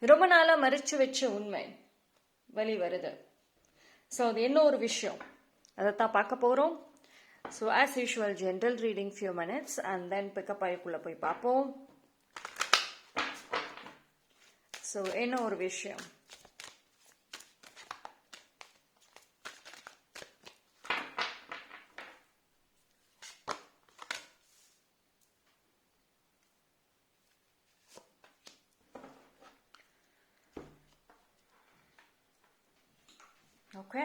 ரொம்ப நாளாக மறைச்சு வச்ச உண்மை வெளி வருது. ஸோ அது என்ன ஒரு விஷயம் அதைத்தான் பார்க்க போகிறோம். So as usual general reading few minutes and then pick up ஆய்க்குள்ளே போய் பார்ப்போம். ஸோ என்ன ஒரு விஷயம், ஓகே.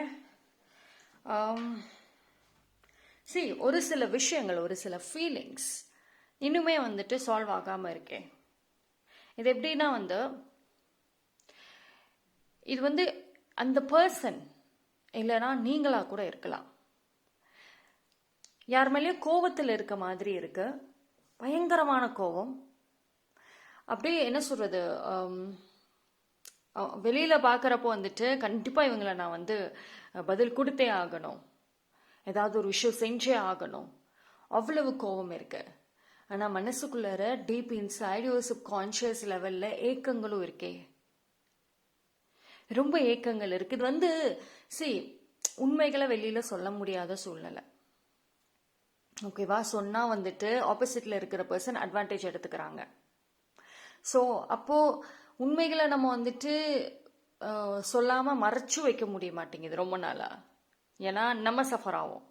ஒரு சில விஷயங்கள், ஒரு சில ஃபீலிங்ஸ் இன்னுமே சால்வ் ஆகாமல் இருக்கேன். இது எப்படின்னா இது அந்த பர்சன் இல்லைன்னா நீங்களா கூட இருக்கலாம். யார் மேலேயும் கோவத்தில் இருக்க மாதிரி இருக்கு, பயங்கரமான கோவம். அப்படியே என்ன சொல்றது, வெளியில பார்க்குறப்போ கண்டிப்பாக இவங்களை நான் பதில் கொடுத்தே ஆகணும், ஏதாவது ஒரு விஷயம் செஞ்சே ஆகணும், அவ்வளவு கோபம் இருக்கு. ஆனால் மனசுக்குள்ளார டீப் இன்சைட் ஒரு சப்கான்ஷியஸ் லெவலில் ஏக்கங்களும் இருக்கே, ரொம்ப ஏக்கங்கள் இருக்கு. இது உண்மைகளை வெளியில சொல்ல முடியாத சூழ்நிலை. ஓகேவா? சொன்னா ஆப்போசிட்ல இருக்கிற பர்சன் அட்வான்டேஜ் எடுத்துக்கிறாங்க. ஸோ அப்போ உண்மைகளை நம்ம சொல்லாம மறைச்சு வைக்க முடிய மாட்டேங்குது ரொம்ப நாளா. ஏன்னா நம்ம சஃபர் ஆகும்.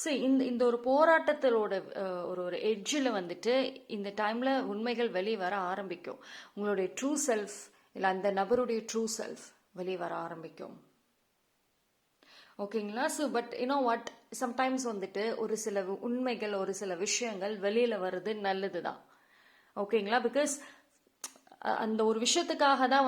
ஸோ இந்த ஒரு போராட்டத்தோட ஒரு எட்ஜில் இந்த டைம்ல உண்மைகள் வெளியே வர ஆரம்பிக்கும். உங்களுடைய ட்ரூ செல்ஃப் இல்லை அந்த நபருடைய ட்ரூ செல்ஃப் வெளியே வர ஆரம்பிக்கும். ஓகேங்களா? So but you know what, sometimes ஒரு சில உண்மைகள், ஒரு சில விஷயங்கள் வெளியில வர்றது நல்லது தான். ஓகேங்களா? பிகாஸ் அந்த ஒரு விஷயத்துக்காக தான்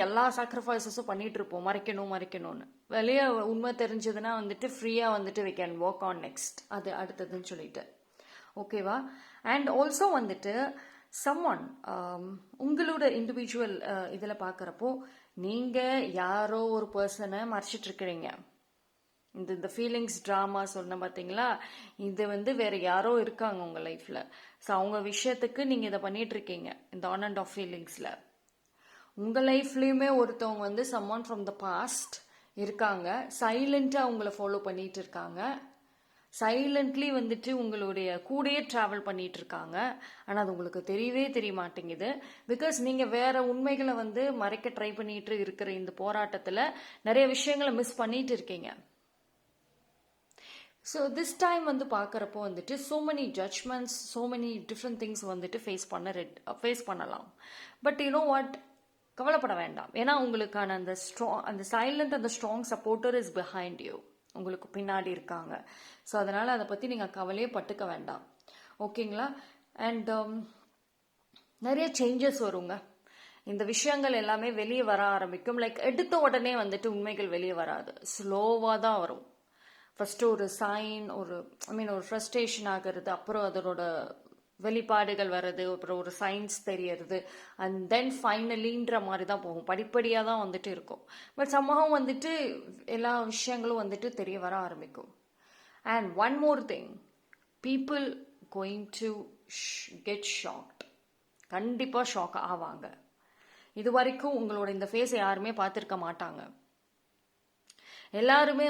எல்லா சாக்ரிஃபைஸஸும் பண்ணிட்டு இருப்போம், மறைக்கணும்னு. வெளியே உண்மை தெரிஞ்சதுன்னா ஃப்ரீயா we can work on next, அது அடுத்ததுன்னு சொல்லிட்டு. ஓகேவா? அண்ட் ஆல்சோ சம்ஒன் உங்களோட இண்டிவிஜுவல் இதில் பார்க்குறப்போ நீங்கள் யாரோ ஒரு பர்சனை மறைச்சிட்டு இருக்கிறீங்க. இந்த ஃபீலிங்ஸ் ட்ராமா சொன்ன பார்த்தீங்களா, இது வேற யாரோ இருக்காங்க உங்கள் லைஃப்பில். ஸோ அவங்க விஷயத்துக்கு நீங்கள் இதை பண்ணிட்டு இருக்கீங்க, இந்த ஆன் அண்ட் ஆஃப் ஃபீலிங்ஸில். உங்கள் லைஃப்லேயுமே ஒருத்தவங்க சம்ஒன் ஃப்ரம் த பாஸ்ட் இருக்காங்க, சைலண்ட்டாக உங்களை ஃபாலோ பண்ணிட்டு இருக்காங்க, சைலண்ட்லி உங்களுடைய கூடயே ட்ராவல் பண்ணிட்டு இருக்காங்க. ஆனால் அது உங்களுக்கு தெரிய மாட்டேங்குது. பிகாஸ் நீங்கள் வேற உண்மைகளை மறைக்க ட்ரை பண்ணிட்டு இருக்கிற இந்த போராட்டத்தில் நிறைய விஷயங்களை மிஸ் பண்ணிட்டு இருக்கீங்க. ஸோ திஸ் டைம் பார்க்குறப்போ so many judgments, so many different things face பண்ணலாம். பட் யூனோ வாட், கவலைப்பட வேண்டாம். ஏன்னா உங்களுக்கான அந்த சைலண்ட், அந்த strong supporter is behind you, உங்களுக்கு பின்னாடி இருக்காங்க. ஸோ அதனால் அதை பற்றி நீங்கள் கவலையே பட்டுக்க வேண்டாம். ஓகேங்களா? அண்ட் நிறைய சேஞ்சஸ் வருங்க. இந்த விஷயங்கள் எல்லாமே வெளியே வர ஆரம்பிக்கும். லைக் எடுத்த உடனே உண்மைகள் வெளியே வராது, ஸ்லோவாக தான் வரும். ஃபர்ஸ்ட் ஒரு சைன், ஒரு ஃப்ரஸ்ட்ரேஷன் ஆகிறது, அப்புறம் அதனோட வெளிப்பாடுகள் வர்றது, அப்புறம் ஒரு சயின்ஸ் தெரியறது, அண்ட் தென் ஃபைனலின்ற மாதிரி தான் போகும். படிப்படியாக தான் இருக்கும். பட் சம்பவம் எல்லா விஷயங்களும் தெரிய வர ஆரம்பிக்கும். And one more thing, people going to get shocked. கண்டிப்பாக ஷாக் ஆவாங்க. இது வரைக்கும் உங்களோட இந்த ஃபேஸை யாருமே பார்த்துருக்க மாட்டாங்க. எல்லாருமே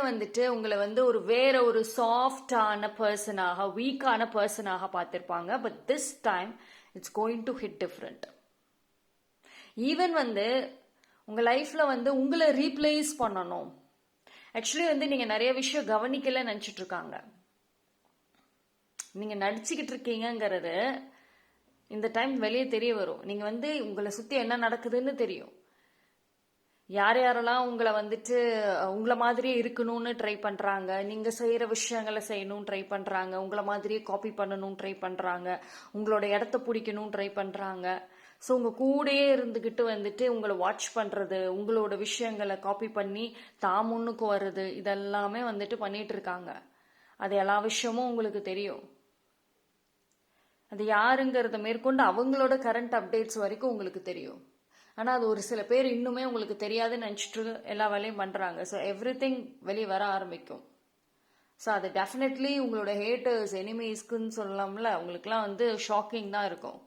உங்களை ஒரு வேற ஒரு சாஃப்டான பர்சனாக, வீக்கான பர்சனாக பார்த்திருப்பாங்க. But this time it's going to hit different. Even உங்க லைஃப்ல உங்களை ரீப்ளேஸ் பண்ணணும். ஆக்சுவலி நீங்க நிறைய விஷயம் கவனிக்கல நினைச்சிட்டு இருக்காங்க. நீங்க நடிச்சுக்கிட்டு இருக்கீங்கிறது இந்த டைம் வெளியே தெரிய வரும். நீங்க உங்களை சுத்தி என்ன நடக்குதுன்னு தெரியும். யார் யாரெல்லாம் உங்களை உங்களை மாதிரியே இருக்கணும்னு ட்ரை பண்றாங்க, நீங்க செய்யற விஷயங்களை செய்யணும்னு ட்ரை பண்றாங்க, உங்களை மாதிரியே காப்பி பண்ணணும்னு ட்ரை பண்றாங்க, உங்களோட இடத்த பிடிக்கணும்னு ட்ரை பண்றாங்க. ஸோ உங்க கூடயே இருந்துகிட்டு உங்களை வாட்ச் பண்றது, உங்களோட விஷயங்களை காப்பி பண்ணி தான் முன்னுக்கு வர்றது, இதெல்லாமே பண்ணிட்டு இருக்காங்க. அது எல்லா விஷயமும் உங்களுக்கு தெரியும். அது யாருங்கிறத மேற்கொண்டு அவங்களோட கரண்ட் அப்டேட்ஸ் வரைக்கும் உங்களுக்கு தெரியும். ஆனால் அது ஒரு சில பேர் இன்னுமே உங்களுக்கு தெரியாதுன்னு நினச்சிட்டு எல்லா வேலையும் பண்ணுறாங்க. ஸோ எவ்ரி திங் வெளியே வர ஆரம்பிக்கும். ஸோ அது டெஃபினெட்லி உங்களோட ஹேட்டர்ஸ், எனிமீஸ்க்குன்னு சொல்லலாம்ல, உங்களுக்குலாம் ஷாக்கிங் தான் இருக்கும்.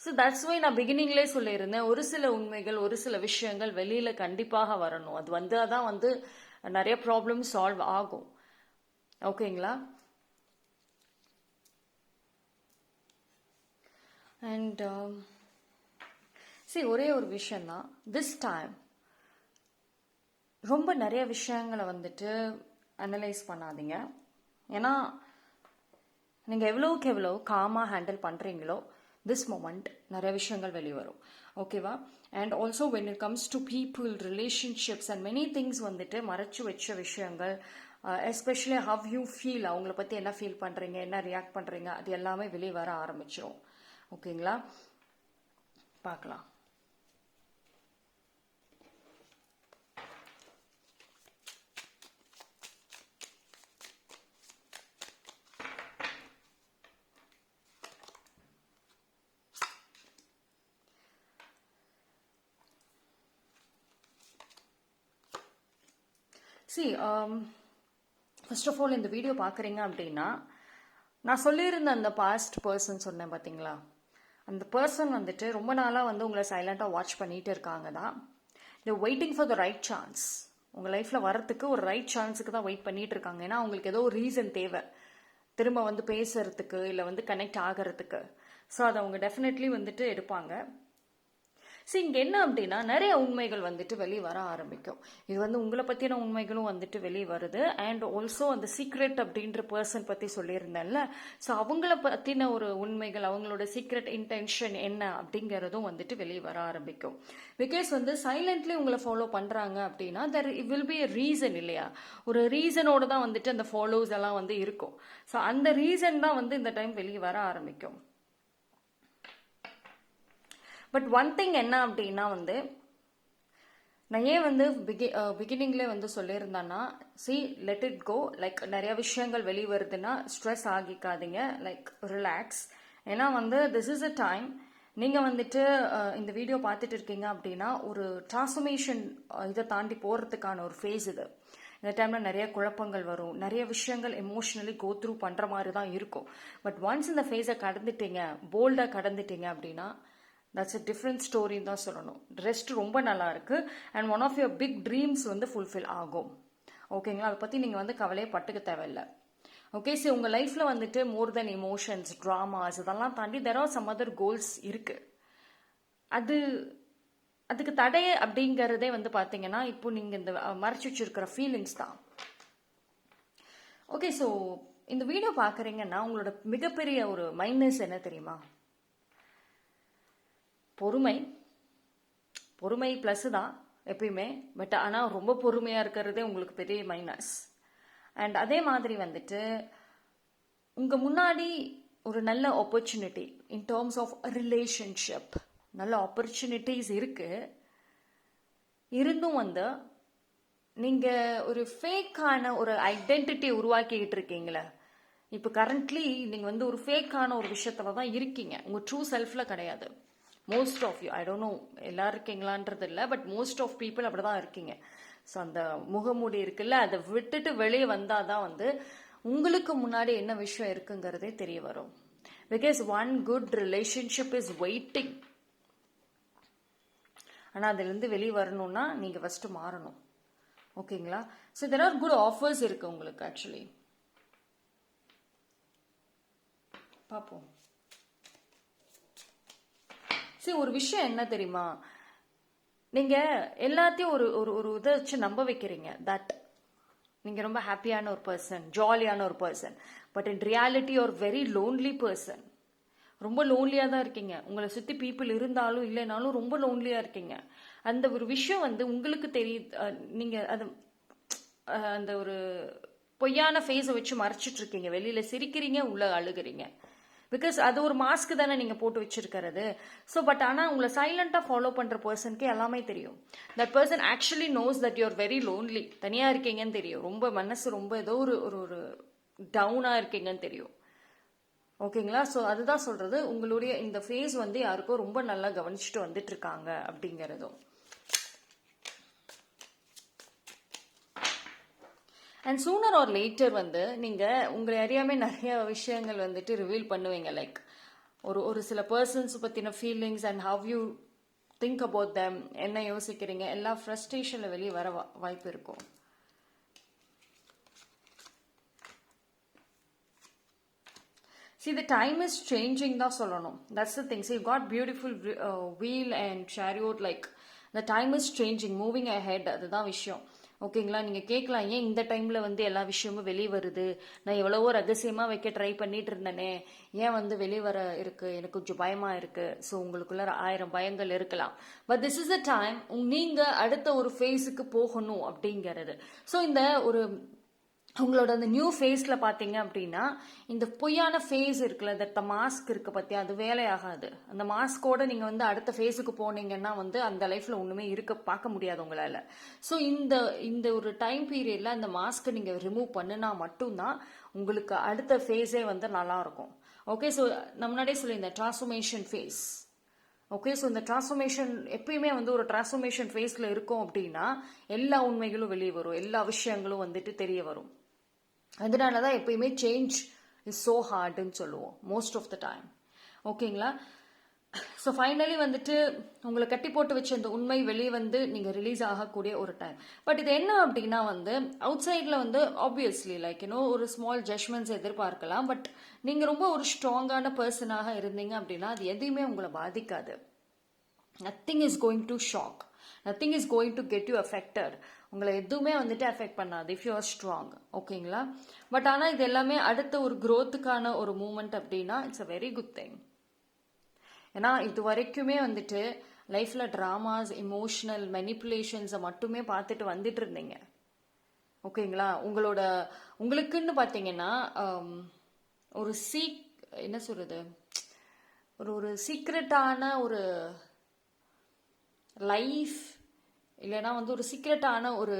ஸோ தட்ஸ் வை நான் பிகினிங்லேயே சொல்லியிருந்தேன், ஒரு சில உண்மைகள் ஒரு சில விஷயங்கள் வெளியில கண்டிப்பாக வரணும். அது வந்தால் தான் வந்து நிறைய ப்ராப்ளம் சால்வ் ஆகும். ஓகேங்களா? அண்ட் ஒரே ஒரு விஷயந்தான், திஸ் டைம் ரொம்ப நிறைய விஷயங்களை வந்துட்டு அனலைஸ் பண்ணாதீங்க. ஏன்னா நீங்கள் எவ்வளோக்கு எவ்வளோ காமாக ஹேண்டில் பண்ணுறீங்களோ திஸ் மொமெண்ட் நிறைய விஷயங்கள் வெளிவரும். ஓகேவா? And also when it comes to people, relationships and many things வந்துட்டு மறைச்சு வச்ச விஷயங்கள், எஸ்பெஷலி ஹவ் யூ ஃபீல், அவங்கள பற்றி என்ன ஃபீல் பண்ணுறீங்க, என்ன ரியாக்ட் பண்ணுறீங்க, அது எல்லாமே வெளியே வர ஆரம்பிச்சிடும். ஓகேங்களா? பார்க்கலாம். ஃபர்ஸ்ட் ஆஃப் ஆல் இந்த வீடியோ பார்க்குறீங்க அப்படின்னா, நான் சொல்லியிருந்த அந்த பாஸ்ட் பர்சன் சொன்னேன் பார்த்தீங்களா, அந்த பர்சன் வந்துட்டு ரொம்ப நாளாக வந்து உங்களை சைலண்டாக வாட்ச் பண்ணிட்டு இருக்காங்க தான். Waiting for the right chance. உங்கள் லைஃப்பில் வரத்துக்கு ஒரு ரைட் சான்ஸுக்கு தான் வெயிட் பண்ணிட்டு இருக்காங்க. ஏன்னா அவங்களுக்கு ஏதோ ஒரு ரீசன் தேவை திரும்ப வந்து பேசுறதுக்கு, இல்லை வந்து கனெக்ட் ஆகிறதுக்கு. ஸோ அதை அவங்க டெஃபினெட்லி வந்துட்டு எடுப்பாங்க. இங்கே என்ன அப்படின்னா, நிறைய உண்மைகள் வந்துட்டு வெளியே வர ஆரம்பிக்கும். இது வந்து உங்களை பற்றின உண்மைகளும் வந்துட்டு வெளியே வருது. அண்ட் ஆல்சோ அந்த சீக்ரெட் அப்படின்ற பர்சன் பற்றி சொல்லியிருந்தேன்ல, ஸோ அவங்கள பற்றின ஒரு உண்மைகள், அவங்களோட சீக்ரெட் இன்டென்ஷன் என்ன அப்படிங்கிறதும் வந்துட்டு வெளியே வர ஆரம்பிக்கும். பிகாஸ் வந்து சைலண்ட்லி உங்களை ஃபாலோ பண்ணுறாங்க அப்படின்னா there will be a reason இல்லையா? ஒரு ரீசனோட தான் வந்துட்டு அந்த ஃபாலோஸ் எல்லாம் வந்து இருக்கும். ஸோ அந்த ரீசன் தான் வந்து இந்த டைம் வெளியே வர ஆரம்பிக்கும். பட் ஒன் திங் என்ன அப்படின்னா வந்து, நான் ஏன் வந்து பிகினிங்லேயே வந்து சொல்லியிருந்தேன்னா, லெட் இட் கோ. லைக் நிறைய விஷயங்கள் வெளியே வருதுன்னா ஸ்ட்ரெஸ் ஆகிக்காதீங்க, லைக் ரிலாக்ஸ். ஏன்னா வந்து திஸ் இஸ் அ டைம், நீங்கள் வந்துட்டு இந்த வீடியோ பார்த்துட்டு இருக்கீங்க அப்படின்னா ஒரு டிரான்ஸ்ஃபர்மேஷன் இதை தாண்டி போகிறதுக்கான ஒரு ஃபேஸ் இது. இந்த டைமில் நிறைய குழப்பங்கள் வரும், நிறைய விஷயங்கள் எமோஷ்னலி கோ த்ரூ பண்ணுற மாதிரி தான் இருக்கும். பட் ஒன்ஸ் இந்த ஃபேஸை கடந்துட்டீங்க, போல்டாக கடந்துட்டீங்க அப்படின்னா தட்ஸ் அ டிஃப்ரெண்ட் ஸ்டோரின்னு தான் சொல்லணும். ரெஸ்ட் ரொம்ப நல்லா இருக்கு. And one of your big dreams வந்து ஃபுல்ஃபில் ஆகும். ஓகேங்களா? அதை பற்றி நீங்கள் வந்து கவலையே பட்டுக்க தேவையில்லை. ஓகே, உங்கள் லைஃப்பில் வந்துட்டு மோர் தென் எமோஷன்ஸ், ட்ராமாஸ் இதெல்லாம் தாண்டி there are some other goals இருக்கு. அதுக்கு தடை அப்படிங்கிறதே வந்து பார்த்தீங்கன்னா இப்போ நீங்கள் இந்த மறைச்சு வச்சிருக்கிற ஃபீலிங்ஸ் தான். ஓகே, இந்த வீடியோ பார்க்குறீங்கன்னா உங்களோட மிகப்பெரிய ஒரு மைனஸ் என்ன தெரியுமா? பொறுமை ப்ளஸ் தான் எப்பயுமே. பட் ஆனால் ரொம்ப பொறுமையாக இருக்கிறதே உங்களுக்கு பெரிய மைனஸ். அண்ட் அதே மாதிரி வந்துட்டு உங்கள் முன்னாடி ஒரு நல்ல opportunity in terms of relationship, நல்ல ஆப்பர்ச்சுனிட்டிஸ் இருக்குது. இருந்தும் வந்து நீங்கள் ஒரு ஃபேக்கான ஒரு ஐடென்டிட்டி உருவாக்கிக்கிட்டு இருக்கீங்களே. இப்போ கரண்ட்லி நீங்கள் வந்து ஒரு ஃபேக்கான ஒரு விஷயத்துல தான் இருக்கீங்க, உங்கள் ட்ரூ செல்ஃபில் கிடையாது. Most of you, I don't know எல்லாரும் இருக்கீங்களான்றது இல்லை, பட் மோஸ்ட் ஆஃப் பீப்புள் அப்படி தான் இருக்கீங்க. ஸோ அந்த முகமூடி இருக்குல்ல, அதை விட்டுட்டு வெளியே வந்தால் தான் வந்து உங்களுக்கு முன்னாடி என்ன விஷயம் இருக்குங்கிறதே தெரிய வரும். Because one good relationship is waiting. ஆனால் அதுலேருந்து வெளியே வரணும்னா நீங்கள் ஃபஸ்ட்டு மாறணும். ஓகேங்களா? So there are good offers இருக்குது உங்களுக்கு. ஆக்சுவலி பார்ப்போம். ஒரு விஷயம் என்ன தெரியுமா, நீங்க எல்லாத்தையும் ஒரு ஒரு இதை வச்சு நம்ப வைக்கிறீங்க தட் நீங்க ரொம்ப ஹாப்பியான ஒரு பர்சன், ஜாலியான ஒரு பர்சன். பட் இன் ரியாலிட்டி ஒரு வெரி லோன்லி பர்சன். ரொம்ப லோன்லியாக தான் இருக்கீங்க. உங்களை சுற்றி பீப்புள் இருந்தாலும் இல்லைனாலும் ரொம்ப லோன்லியாக இருக்கீங்க. அந்த ஒரு விஷயம் வந்து உங்களுக்கு தெரியுது. நீங்கள் அது அந்த ஒரு பொய்யான ஃபேஸை வச்சு மறைச்சிட்டு இருக்கீங்க. வெளியில் சிரிக்கிறீங்க, உள்ளே அழுகிறீங்க. பிகாஸ் அது ஒரு மாஸ்க் தானே நீங்கள் போட்டு வச்சிருக்கிறது. ஸோ பட் ஆனால் உங்களை சைலண்டாக ஃபாலோ பண்ணுற பர்சனுக்கு எல்லாமே தெரியும். That person actually knows that you're very lonely. தனியாக இருக்கீங்கன்னு தெரியும். ரொம்ப மனசு ரொம்ப ஏதோ ஒரு ஒரு டவுனாக இருக்கீங்கன்னு தெரியும். ஓகேங்களா? ஸோ அதுதான் சொல்கிறது, உங்களுடைய இந்த ஃபேஸ் வந்து யாருக்கும் ரொம்ப நல்லா கவனிச்சுட்டு வந்துட்டு இருக்காங்க அப்படிங்கிறதும். அண்ட் சூனர் ஆர் லேட்டர் வந்து நீங்கள் உங்களை அறியாமல் நிறைய விஷயங்கள் வந்துட்டு ரிவீல் பண்ணுவீங்க. லைக் ஒரு சில பர்சன்ஸ் பற்றின feelings and how you think about them, என்ன யோசிக்கிறீங்க, எல்லா ஃப்ரஸ்ட்ரேஷனில் வெளியே வர வாய்ப்பு இருக்கும். See, the time is changing தான் சொல்லணும். That's the thing. See, you got beautiful wheel and chariot, like the time is changing, moving ahead. அதுதான் விஷயம். ஓகேங்களா? நீங்கள் கேட்கலாம், ஏன் இந்த டைமில் வந்து எல்லா விஷயமும் வெளியே வருது, நான் எவ்வளவோ ரகசியமாக வைக்க ட்ரை பண்ணிட்டு இருந்தேனே, ஏன் வந்து வெளியே வர இருக்கு, எனக்கு கொஞ்சம் பயமாக இருக்கு. ஸோ உங்களுக்குள்ள 1000 பயங்கள் இருக்கலாம். But this is a time நீங்கள் அடுத்த ஒரு ஃபேஸுக்கு போகணும் அப்படிங்கிறது. ஸோ இந்த ஒரு உங்களோட அந்த நியூ ஃபேஸில் பார்த்தீங்க அப்படின்னா, இந்த பொய்யான ஃபேஸ் இருக்குல்ல, இந்த மாஸ்க் இருக்குது பார்த்தியா, அது வேலையாகாது. அந்த மாஸ்கோட நீங்கள் வந்து அடுத்த ஃபேஸுக்கு போனீங்கன்னா வந்து அந்த லைஃப்பில் ஒன்றுமே பார்க்க முடியாது உங்களால். ஸோ இந்த ஒரு டைம் பீரியடில் அந்த மாஸ்க்கை நீங்கள் ரிமூவ் பண்ணினா மட்டும்தான் உங்களுக்கு அடுத்த ஃபேஸே வந்து நல்லாயிருக்கும். ஓகே, ஸோ நான் முன்னாடியே சொல்லியிருந்தேன், டிரான்ஸ்ஃபர்மேஷன் ஃபேஸ். ஓகே, ஸோ இந்த டிரான்ஸ்ஃபர்மேஷன் எப்பயுமே வந்து ஒரு டிரான்ஸ்ஃபர்மேஷன் ஃபேஸில் இருக்கும் அப்படின்னா எல்லா உண்மைகளும் வெளியே வரும், எல்லா விஷயங்களும் வந்துட்டு தெரிய வரும். அதனால தான் எப்பயுமே சேஞ்ச் இஸ் ஸோ ஹார்டுன்னு சொல்லுவோம் மோஸ்ட் ஆஃப் த டைம். ஓகேங்களா? ஸோ ஃபைனலி வந்துட்டு உங்களை கட்டி போட்டு வச்ச இந்த உண்மை வெளியே வந்து நீங்கள் ரிலீஸ் ஆகக்கூடிய ஒரு டைம். பட் இது என்ன அப்படின்னா வந்து அவுட் சைடில் வந்து ஆப்வியஸ்லி லைக் ஒரு ஸ்மால் ஜட்ஜ்மெண்ட்ஸ் எதிர்பார்க்கலாம். பட் நீங்கள் ரொம்ப ஒரு ஸ்ட்ராங்கான பர்சனாக இருந்தீங்க அப்படின்னா அது எதையுமே உங்களை பாதிக்காது. Nothing is going to shock, nothing is going to get you affected. உங்களை எதுவுமே வந்துட்டு அஃபெக்ட் பண்ணாது இஃப் யூ ஆர் ஸ்ட்ராங். ஓகேங்களா? பட் ஆனால் இது எல்லாமே அடுத்த ஒரு க்ரோத்துக்கான ஒரு மூமெண்ட் அப்படின்னா it's a very good thing. ஏன்னா இது வரைக்குமே வந்துட்டு லைஃப்பில் ட்ராமாஸ், இமோஷனல் மெனிப்புலேஷன்ஸை மட்டுமே பார்த்துட்டு வந்துட்டு இருந்தீங்க. ஓகேங்களா? உங்களுக்குன்னு பார்த்தீங்கன்னா ஒரு என்ன சொல்கிறது, ஒரு சீக்ரெட்டான ஒரு லைஃப் இல்லைன்னா வந்து ஒரு சீக்ரெட்டான ஒரு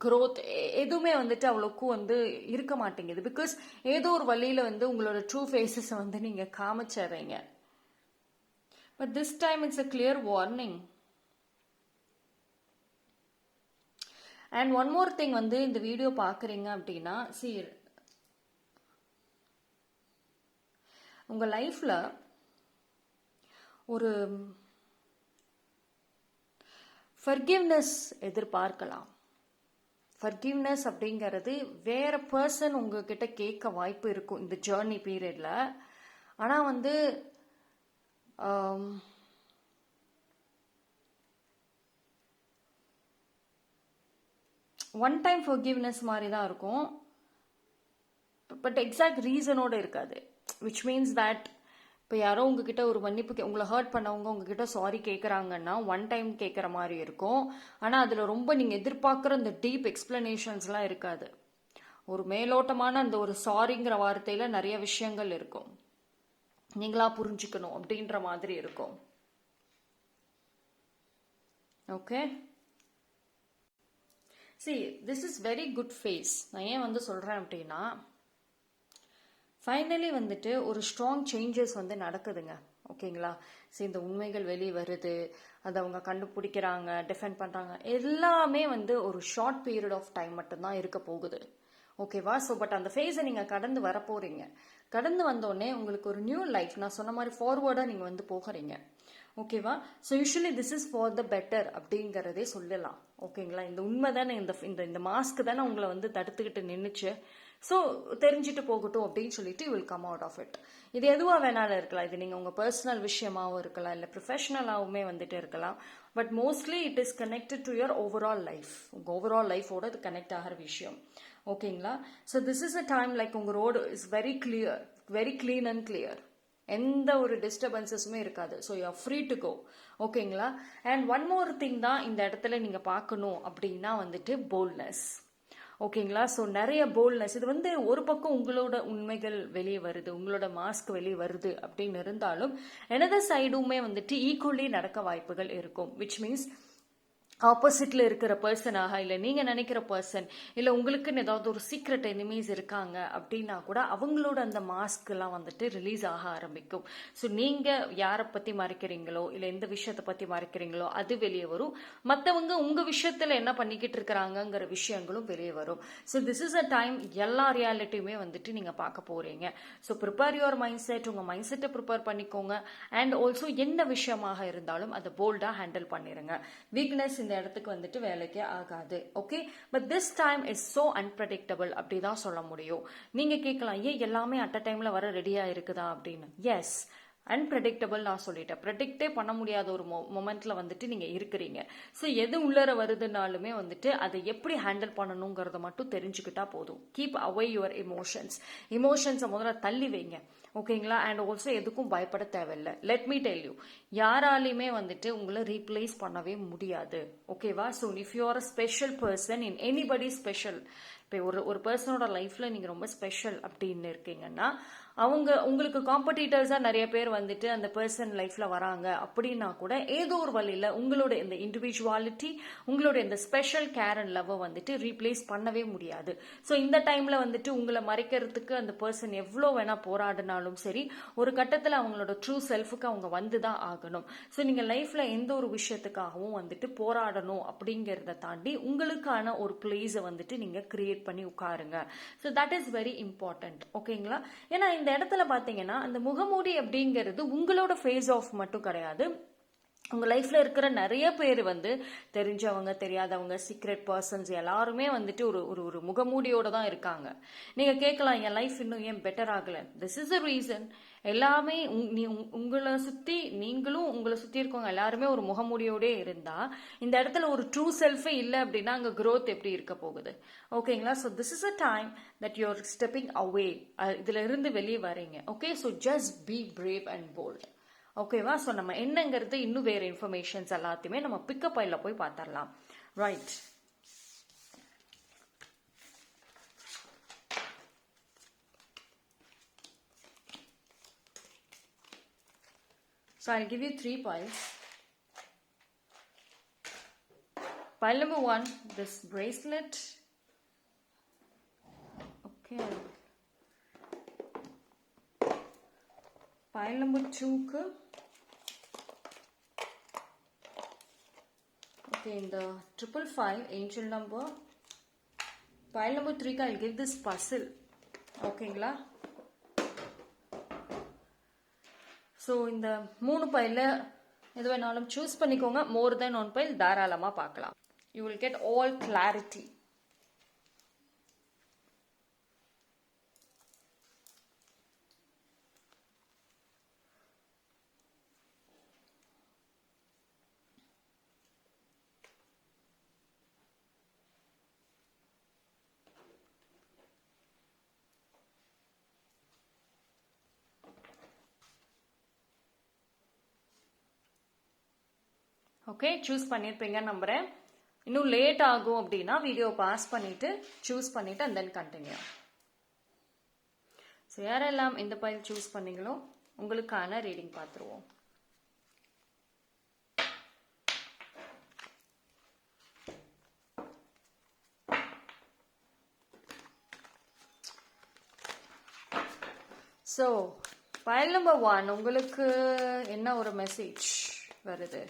க்ரோத் எதுவுமே வந்துட்டு அவ்வளோக்கும் வந்து இருக்க மாட்டேங்குது. பிகாஸ் ஏதோ ஒரு வழியில் வந்து உங்களோட ட்ரூ ஃபேஸஸை வந்து நீங்கள் காமிச்சிடுறீங்க. But this time it's a clear warning. And one more thing வந்து இந்த வீடியோ பார்க்குறீங்க அப்படின்னா, உங்கள் லைஃப்பில் ஒரு ஃபர்கிவ்னஸ் எதிர்பார்க்கலாம். ஃபர்கிவ்னஸ் அப்படிங்கிறது வேற பர்சன் உங்ககிட்ட கேட்க வாய்ப்பு இருக்கும் இந்த ஜேர்னி பீரியட்ல. ஆனால் வந்து ஒன் டைம் ஃபர்கிவ்னஸ் மாதிரி தான் இருக்கும். பட் எக்ஸாக்ட் ரீசனோடு இருக்காது. விச் மீன்ஸ் தட் இப்போ யாரோ உங்ககிட்ட ஒரு மன்னிப்பு உங்களை ஹர்ட் பண்ணவங்க உங்ககிட்ட சாரி கேட்குறாங்கன்னா ஒன் டைம் கேட்குற மாதிரி இருக்கும். ஆனால் அதில் ரொம்ப நீங்கள் எதிர்பார்க்குற இந்த டீப் எக்ஸ்பிளனேஷன்ஸ்லாம் இருக்காது. ஒரு மேலோட்டமான அந்த ஒரு சாரிங்கிற வார்த்தையில் நிறைய விஷயங்கள் இருக்கும், நீங்களா புரிஞ்சுக்கணும் அப்படின்ற மாதிரி இருக்கும். Okay, see this is very good phase. நான் ஏன் வந்து சொல்கிறேன் அப்படின்னா, ஃபைனலி வந்துட்டு ஒரு ஸ்ட்ராங் சேஞ்சஸ் வந்து நடக்குதுங்க. ஓகேங்களா? சரி, இந்த உண்மைகள் வெளியே வருது, அதை அவங்க கண்டுபிடிக்கிறாங்க, டிஃபெண்ட் பண்ணுறாங்க, எல்லாமே வந்து ஒரு ஷார்ட் பீரியட் ஆஃப் டைம் மட்டும்தான் இருக்க போகுது. ஓகேவா? ஸோ பட் அந்த ஃபேஸை நீங்கள் கடந்து வர போகிறீங்க. கடந்து வந்தோடனே உங்களுக்கு ஒரு நியூ லைஃப், நான் சொன்ன மாதிரி ஃபார்வர்டாக நீங்கள் வந்து போகிறீங்க. ஓகேவா? So usually this is for the better அப்படிங்கிறதே சொல்லலாம். ஓகேங்களா? இந்த உண்மை தானே, இந்த மாஸ்க் தானே உங்களை வந்து தடுத்துக்கிட்டு நின்றுச்சு. ஸோ தெரிஞ்சுட்டு போகட்டும் அப்படின்னு சொல்லிட்டு you will come out of it. இது எதுவாக வேணாலும் இருக்கலாம். இது நீங்கள் உங்கள் பர்சனல் விஷயமாகவும் இருக்கலாம், இல்லை ப்ரொஃபஷனலாகவுமே வந்துட்டு இருக்கலாம். But mostly it is connected to your overall life. உங்கள் ஓவரால் லைஃபோட இது கனெக்ட் ஆகிற விஷயம். ஓகேங்களா? So this is a time like உங்கள் road is very clear, very clean and clear. எந்த ஒரு டிஸ்டர்பன்சஸுமே இருக்காது. So you are free to go. ஓகேங்களா? அண்ட் ஒன் மோர் திங் தான் இந்த இடத்துல நீங்கள் பார்க்கணும் அப்படின்னா வந்துட்டு போல்ட்னஸ். ஓகேங்களா? ஸோ நிறைய போல்ட்னஸ். இது வந்து ஒரு பக்கம் உங்களோட உண்மைகள் வெளியே வருது, உங்களோட மாஸ்க் வெளியே வருது அப்படின்னு இருந்தாலும் எனதர் சைடுமே வந்துட்டு ஈக்குவலி நடக்க வாய்ப்புகள் இருக்கும். விச் மீன்ஸ் ஆப்போசிட்ல இருக்கிற பர்சனாக, இல்லை நீங்க நினைக்கிற பர்சன், இல்லை உங்களுக்குன்னு ஏதாவது ஒரு சீக்ரெட் எனிமீஸ் இருக்காங்க அப்படின்னா கூட அவங்களோட அந்த மாஸ்க் எல்லாம் வந்துட்டு ரிலீஸ் ஆக ஆரம்பிக்கும். ஸோ நீங்க யாரை பத்தி மறைக்கிறீங்களோ இல்லை எந்த விஷயத்தை பத்தி மறைக்கிறீங்களோ அது வெளியே வரும். மற்றவங்க உங்க விஷயத்துல என்ன பண்ணிக்கிட்டு இருக்கிறாங்கிற விஷயங்களும் வெளியே வரும். So this is a time எல்லா ரியாலிட்டியுமே வந்துட்டு நீங்க பார்க்க போறீங்க. So prepare your mind set, உங்க மைண்ட் செட்டை ப்ரிப்பேர் பண்ணிக்கோங்க. அண்ட் ஆல்சோ எந்த விஷயமாக இருந்தாலும் அதை போல்டா ஹேண்டில் பண்ணிருங்க. வீக்னஸ் இந்த இடத்துக்கு வந்துட்டு வேலைக்கே ஆகாது. Okay, but this time is so unpredictable அப்படிதான் சொல்ல முடியும். நீங்க கேட்கலாம், ஏன் எல்லாமே அட் அ டைம்ல வர ரெடியா இருக்குதா அப்படின்னு. எஸ், அன்பிரடிக்டபிள் நான் சொல்லிட்டேன். ப்ரெடிக்டே பண்ண முடியாத ஒரு மொமெண்ட்ல வந்துட்டு நீங்க இருக்கிறீங்க. ஸோ எது உள்ளர வருதுனாலுமே வந்துட்டு அதை எப்படி ஹேண்டில் பண்ணணுங்கிறத மட்டும் தெரிஞ்சுக்கிட்டா போதும். கீப் அவே யுவர் இமோஷன்ஸை முதல்ல தள்ளி வைங்க. ஓகேங்களா? அண்ட் ஆல்சோ எதுக்கும் பயப்பட தேவையில்லை. லெட் மீ டெல் யூ, யாராலையுமே வந்துட்டு உங்களை ரீப்ளேஸ் பண்ணவே முடியாது. ஓகேவா? So if you are a special person in anybody special, இப்போ ஒரு பர்சனோட லைஃப்ல நீங்க ரொம்ப ஸ்பெஷல் அப்படின்னு இருக்கீங்கன்னா, அவங்க உங்களுக்கு காம்படிட்டர்ஸா நிறைய பேர் வந்துட்டு அந்த பர்சன் லைஃப்ல வராங்க அப்படின்னா கூட ஏதோ ஒரு வழியில உங்களோட இந்த இண்டிவிஜுவாலிட்டி, உங்களோட இந்த ஸ்பெஷல் கேர் அண்ட் லவ் வந்துட்டு ரீப்ளேஸ் பண்ணவே முடியாது. ஸோ இந்த டைம்ல வந்துட்டு உங்களை மறைக்கிறதுக்கு அந்த பர்சன் எவ்வளோ வேணா போராடினாலும் சரி, ஒரு கட்டத்தில் அவங்களோட ட்ரூ செல்ஃபுக்கு அவங்க வந்துதான் ஆகணும். ஸோ நீங்க லைஃப்ல எந்த ஒரு விஷயத்துக்காகவும் வந்துட்டு போராடணும் அப்படிங்கிறத தாண்டி உங்களுக்கான ஒரு பிளேஸை வந்துட்டு நீங்க கிரியேட் பண்ணி உட்காருங்க. So that is very important. ஓகேங்களா? ஏன்னா இந்த இடத்துல பாத்தீங்கன்னா அந்த முகமூடி அப்படிங்கிறது உங்களோட ஃபேஸ் ஆஃப் மட்டும் கிடையாது. உங்க லைஃப்ல இருக்கிற நிறைய பேர் வந்து தெரிஞ்சவங்க, தெரியாதவங்க, சீக்ரெட் பர்சன்ஸ் எல்லாருமே வந்துட்டு ஒரு ஒரு ஒரு முகமூடியோட தான் இருக்காங்க. நீங்க கேட்கலாம், என் லைஃப் இன்னும் ஏன் பெட்டர் ஆகல? This is a reason. எல்லாமே உங்களை சுத்தி, நீங்களும் உங்களை சுத்தி இருக்கவங்க எல்லாருமே ஒரு முகமூடியோட இருந்தா இந்த இடத்துல ஒரு ட்ரூ செல்ஃபே இல்லை அப்படின்னா அங்க growth எப்படி இருக்க போகுது? ஓகேங்களா? So this is a time that you are stepping away. இதுல இருந்து வெளியே வரீங்க. Okay, so just be brave and bold. ஓகேவா? ஸோ நம்ம என்னங்கிறது இன்னும் வேற இன்ஃபர்மேஷன்ஸ் எல்லாத்தையுமே நம்ம பிக்கப் ஃபைல்ல போய் பார்த்துடலாம். Right. So I'll give you 3 piles. Pile number 1, this bracelet. Okay. Pile number 2, okay, in the 555 angel number. Pile number 3, I'll give this puzzle. ஓகேங்களா? ஸோ இந்த 3 பைல எது வேணாலும் சூஸ் பண்ணிக்கோங்க. மோர் தென் 1 பைல் தாராளமா பார்க்கலாம். You will get all clarity. Okay, choose பண்ணியிருப்பீங்கன்னு நம்புறேன். இன்னும் லேட் ஆகும் அப்படின்னா வீடியோ பாஸ் பண்ணிட்டு சூஸ் பண்ணிட்டு அண்ட் தென் கண்டினியூ. ஸோ யாரெல்லாம் இந்த பைல் சூஸ் பண்ணீங்களோ உங்களுக்கான ரீடிங் பார்த்துருவோம். ஸோ பைல் நம்பர் 1 உங்களுக்கு என்ன ஒரு மெசேஜ் வருது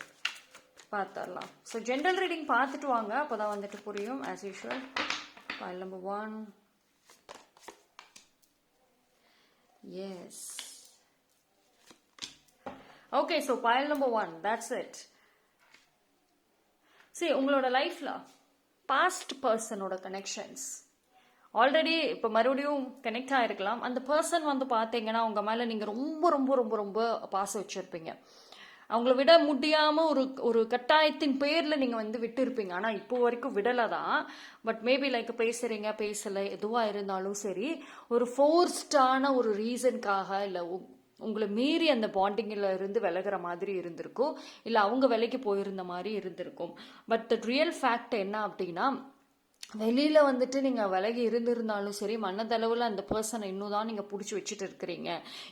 பார்த்துடலாம். ஸோ ஜென்ரல் ரீடிங் பார்த்துட்டு வாங்க, அப்போதான் வந்துட்டு புரியும். As usual, file number 1. Yes, okay. So file number 1, that's it. சரி, உங்களோட லைஃப்ல பாஸ்ட் பர்சனோட கனெக்ஷன்ஸ் ஆல்ரெடி இப்போ மறுபடியும் கனெக்ட் ஆகிருக்கலாம். அந்த பர்சன் வந்து பார்த்தீங்கன்னா உங்க மேலே நீங்கள் ரொம்ப ரொம்ப ரொம்ப ரொம்ப பாசம் வச்சுருப்பீங்க. அவங்கள விட முடியாம ஒரு கட்டாயத்தின் பேர்ல நீங்க வந்து விட்டு இருப்பீங்க. ஆனா இப்போ வரைக்கும் விடலை தான். பட் மேபி லைக் பேசுறீங்க, பேசல, எதுவா இருந்தாலும் சரி, ஒரு ஃபோர்ஸ்டான ஒரு ரீசனுக்காக இல்லை உங்களை மீறி அந்த பாண்டிங்கில் இருந்து விலகிற மாதிரி இருந்திருக்கும், இல்லை அவங்க விலைக்கு போயிருந்த மாதிரி இருந்திருக்கும். பட் த ரியல் ஃபேக்ட் என்ன அப்படின்னா, வெளியில வந்துட்டு நீங்க விலகி இருந்திருந்தாலும் சரி, மனதளவுல அந்த பர்சனை இன்னும் தான் நீங்க புடிச்சு வச்சுட்டு இருக்கிறீங்க.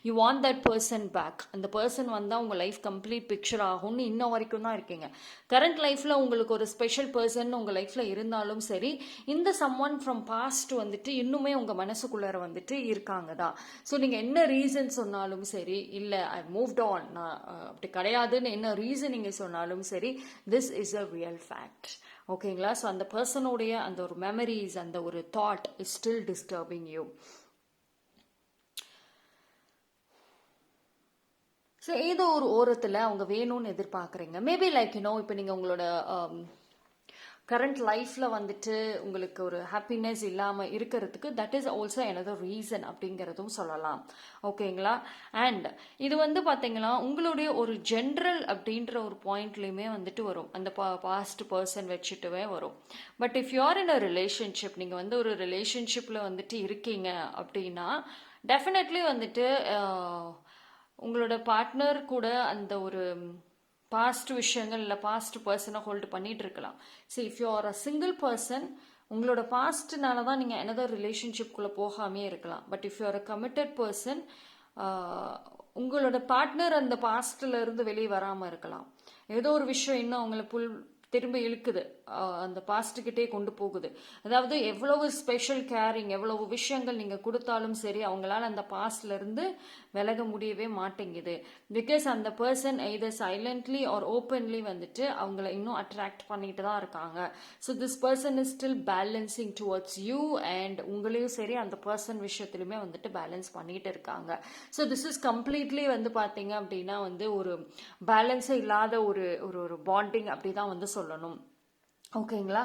You want that person back. அந்த பர்சன் வந்தா உங்க லைஃப் கம்ப்ளீட் பிக்சர் ஆகும்னு இன்ன வரைக்கும் தான் இருக்கீங்க. கரண்ட் லைஃப்ல உங்களுக்கு ஒரு ஸ்பெஷல் பர்சன் உங்க லைஃப்ல இருந்தாலும் சரி, இந்த சம்ஒன் ஃப்ரம் பாஸ்ட் வந்துட்டு இன்னுமே உங்க மனசுக்குள்ளார வந்துட்டு இருக்காங்க தான். ஸோ நீங்க என்ன ரீசன் சொன்னாலும் சரி, இல்ல ஐ மூவ்ட் ஆன், நான் அப்படி கிடையாதுன்னு என்ன ரீசன் நீங்க சொன்னாலும் சரி, this is a real fact. ஓகேங்களா? ஸோ அந்த பர்சனுடைய அந்த ஒரு மெமரிஸ், அந்த ஒரு thought is still disturbing you. So ஏதோ ஒரு ஓரத்தில் அவங்க வேணும்னு எதிர்பார்க்குறீங்க. மேபி லைக் இப்போ நீங்கள் உங்களோட கரண்ட் லைஃப்பில் வந்துட்டு உங்களுக்கு ஒரு ஹாப்பினஸ் இல்லாமல் இருக்கிறதுக்கு that is also another reason அப்படிங்கிறதும் சொல்லலாம். ஓகேங்களா? அண்ட் இது வந்து பார்த்தீங்கன்னா உங்களுடைய ஒரு ஜென்ரல் அப்படின்ற ஒரு பாயிண்ட்லேயுமே வந்துட்டு வரும். அந்த பாஸ்ட் பர்சன் வச்சுட்டுவே வரும். But if you're in a relationship, நீங்கள் வந்து ஒரு ரிலேஷன்ஷிப்பில் வந்துட்டு இருக்கீங்க அப்படின்னா டெஃபினெட்லி வந்துட்டு உங்களோட பார்ட்னர் கூட அந்த ஒரு பாஸ்ட் விஷயங்கள் இல்லை பாஸ்ட் பர்சனை ஹோல்டு பண்ணிட்டு இருக்கலாம். So if you are a single person, உங்களோட பாஸ்ட்னால தான் நீங்கள் எனதர் ரிலேஷன்ஷிப்குள்ளே போகாமே இருக்கலாம். But if you are a committed person, உங்களோட பார்ட்னர் அந்த பாஸ்ட்ல இருந்து வெளியே வராமல் இருக்கலாம். ஏதோ ஒரு விஷயம் இன்னும் அவங்கள திரும்ப இழுக்குது, அந்த பாஸ்ட்கிட்டே கொண்டு போகுது. அதாவது எவ்வளவு ஸ்பெஷல் கேரிங், எவ்வளவு விஷயங்கள் நீங்கள் கொடுத்தாலும் சரி, அவங்களால அந்த பாஸ்ட்ல இருந்து விலக முடியவே மாட்டேங்குது. பிகாஸ் அந்த person either silently R openly வந்துட்டு அவங்கள இன்னும் அட்ராக்ட் பண்ணிட்டு தான் இருக்காங்க. So this person is still balancing towards you and உங்களையும் சரி அந்த பர்சன் விஷயத்துலையுமே வந்துட்டு பேலன்ஸ் பண்ணிட்டு இருக்காங்க. ஸோ திஸ் இஸ் கம்ப்ளீட்லி வந்து பார்த்தீங்க அப்படின்னா வந்து ஒரு பேலன்ஸே இல்லாத ஒரு ஒரு பாண்டிங் அப்படி தான் வந்து சொல்லணும். ஓகேங்களா?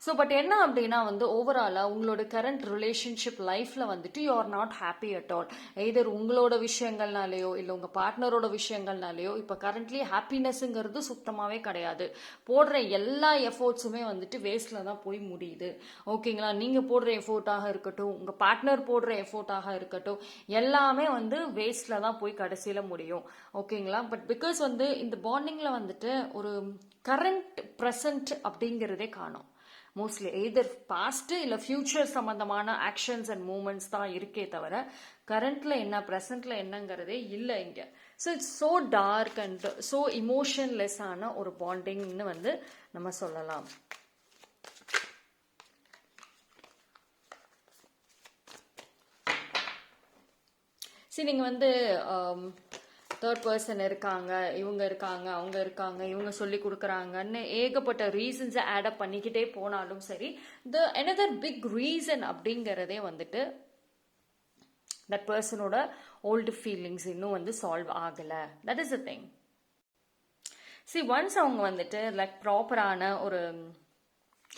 ஸோ பட் என்ன அப்படின்னா வந்து ஓவராலாக உங்களோட கரண்ட் ரிலேஷன்ஷிப் லைஃப்பில் வந்துட்டு you are not happy at all. Either உங்களோட விஷயங்கள்னாலேயோ இல்லை உங்கள் பார்ட்னரோட விஷயங்கள்னாலேயோ இப்போ கரண்ட்லி ஹாப்பினஸ்ங்கிறது சுத்தமாகவே கிடையாது. போடுற எல்லா எஃபோர்ட்ஸுமே வந்துட்டு வேஸ்ட்டில் தான் போய் முடியுது. ஓகேங்களா? நீங்கள் போடுற எஃபோர்ட்டாக இருக்கட்டும், உங்கள் பார்ட்னர் போடுற எஃபோர்ட்டாக இருக்கட்டும், எல்லாமே வந்து வேஸ்ட்டில் தான் போய் கடைசியில் முடியும். ஓகேங்களா? பட் பிகாஸ் வந்து இந்த பாண்டிங்கில் வந்துட்டு ஒரு கரண்ட் ப்ரெசன்ட் அப்படிங்கிறதே காணும். மோஸ்ட்லி எய்தர் பாஸ்ட் இல்லை ஃபியூச்சர் சம்மந்தமான ஆக்ஷன்ஸ் அண்ட் மூமெண்ட்ஸ் தான் இருக்கே தவிர கரண்ட்ல என்ன ப்ரெசன்ட்ல என்னங்கிறதே இல்லை இங்கே. So it's so dark and so இமோஷன்லெஸ்ஸான ஒரு பாண்டிங்னு வந்து நம்ம சொல்லலாம். சரி, நீங்கள் வந்து தேர்ட் பர்சன் இருக்காங்க, இவங்க இருக்காங்க, அவங்க இருக்காங்க, இவங்க சொல்லி கொடுக்குறாங்கன்னு ஏகப்பட்ட ரீசன்ஸை ஆடப் பண்ணிக்கிட்டே போனாலும் சரி, another பிக் ரீசன் அப்படிங்கிறதே வந்துட்டு தட் பர்சனோட ஓல்டு ஃபீலிங்ஸ் இன்னும் வந்து சால்வ் ஆகலை. That is a thing. Once அவங்க வந்துட்டு லைக் ப்ராப்பரான ஒரு,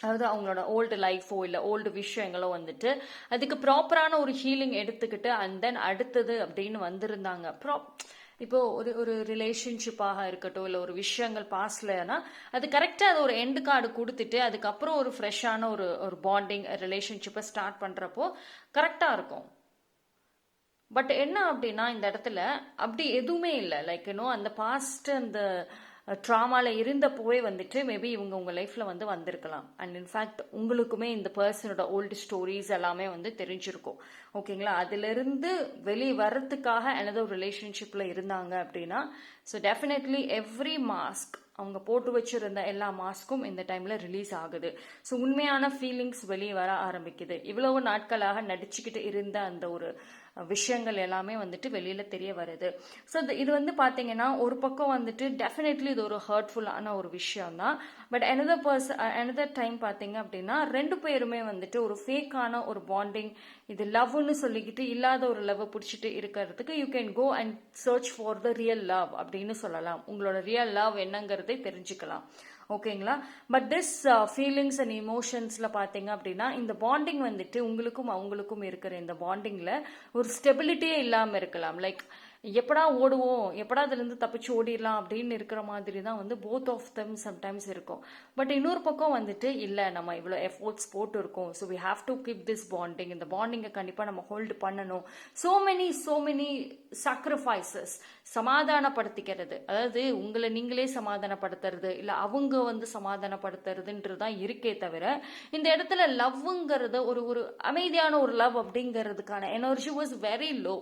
அதாவது அவங்களோட ஓல்டு லைஃபோ இல்லை ஓல்டு விஷயங்களோ வந்துட்டு அதுக்கு ப்ராப்பரான ஒரு ஹீலிங் எடுத்துக்கிட்டு அண்ட் தென் அடுத்தது அப்படின்னு வந்திருந்தாங்க. இப்போ ஒரு ரிலேஷன்ஷிப்பாக இருக்கட்டும் இல்லை ஒரு விஷயங்கள் பாஸ்ட்லனா அது கரெக்டாக அது ஒரு எண்டு கார்டு கொடுத்துட்டு அதுக்கப்புறம் ஒரு ஃப்ரெஷ்ஷான ஒரு பாண்டிங் ரிலேஷன்ஷிப்பை ஸ்டார்ட் பண்ணுறப்போ கரெக்டாக இருக்கும். பட் என்ன அப்படின்னா இந்த இடத்துல அப்படி எதுவுமே இல்லை. லைக் அந்த பாஸ்ட் அந்த ட்ராமால இருந்தப்போவே வந்துட்டு மேபி இவங்க உங்க லைஃப்ல வந்து வந்திருக்கலாம். அண்ட் இன்ஃபேக்ட் உங்களுக்குமே இந்த பர்சனோட ஓல்டு ஸ்டோரிஸ் எல்லாமே வந்து தெரிஞ்சிருக்கும். ஓகேங்களா? அதுல இருந்து வெளியே வர்றதுக்காக எனது ஒரு ரிலேஷன்ஷிப்ல இருந்தாங்க அப்படின்னா ஸோ டெஃபினெட்லி எவ்ரி மாஸ்க் அவங்க போட்டு வச்சிருந்த எல்லா மாஸ்க்கும் இந்த டைம்ல ரிலீஸ் ஆகுது. ஸோ உண்மையான ஃபீலிங்ஸ் வெளியே வர ஆரம்பிக்குது. இவ்வளவு நாட்களாக நடிச்சுக்கிட்டு இருந்த அந்த ஒரு விஷயங்கள் எல்லாமே வந்துட்டு வெளியில தெரிய வருது. ஸோ இது வந்து பாத்தீங்கன்னா ஒரு பக்கம் வந்துட்டு டெஃபினெட்லி இது ஒரு ஹர்ட்ஃபுல்லான ஒரு விஷயம் தான். பட் another டைம் பாத்தீங்க அப்படின்னா ரெண்டு பேருமே வந்துட்டு ஒரு ஃபேக்கான ஒரு பாண்டிங், இது லவ்னு சொல்லிக்கிட்டு இல்லாத ஒரு லவ் பிடிச்சிட்டு இருக்கிறதுக்கு you can go and search for the real love அப்படின்னு சொல்லலாம். உங்களோட ரியல் லவ் என்னங்கிறதை தெரிஞ்சுக்கலாம். ஓகேங்களா? பட் திஸ் ஃபீலிங்ஸ் அண்ட் இமோஷன்ஸில் பார்த்தீங்க அப்படின்னா இந்த பாண்டிங் வந்துட்டு உங்களுக்கும் அவங்களுக்கும் இருக்கிற இந்த பாண்டிங்கில் ஒரு ஸ்டெபிலிட்டியே இல்லாமல் இருக்கலாம். லைக் எப்படா ஓடுவோம், எப்படா அதுலேருந்து தப்பிச்சு ஓடிடலாம் அப்படின்னு இருக்கிற மாதிரி தான் வந்து போத் ஆஃப் தெம் சம்டைம்ஸ் இருக்கும். பட் இன்னொரு பக்கம் வந்துட்டு இல்லை, நம்ம இவ்வளோ எஃபோர்ட்ஸ் போட்டு இருக்கோம், so we have to keep this bonding, இந்த பாண்டிங்கை கண்டிப்பாக நம்ம ஹோல்டு பண்ணணும். So many sacrifices. சமாதானப்படுத்திக்கிறது, அதாவது உங்களை நீங்களே சமாதானப்படுத்துறது, இல்லை அவங்க வந்து சமாதானப்படுத்துறதுன்றது தான் இருக்கே தவிர, இந்த இடத்துல லவ்ங்கிறது ஒரு ஒரு அமைதியான ஒரு லவ் அப்படிங்கிறதுக்கான எனர்ஜி வாஸ் வெரி லோ.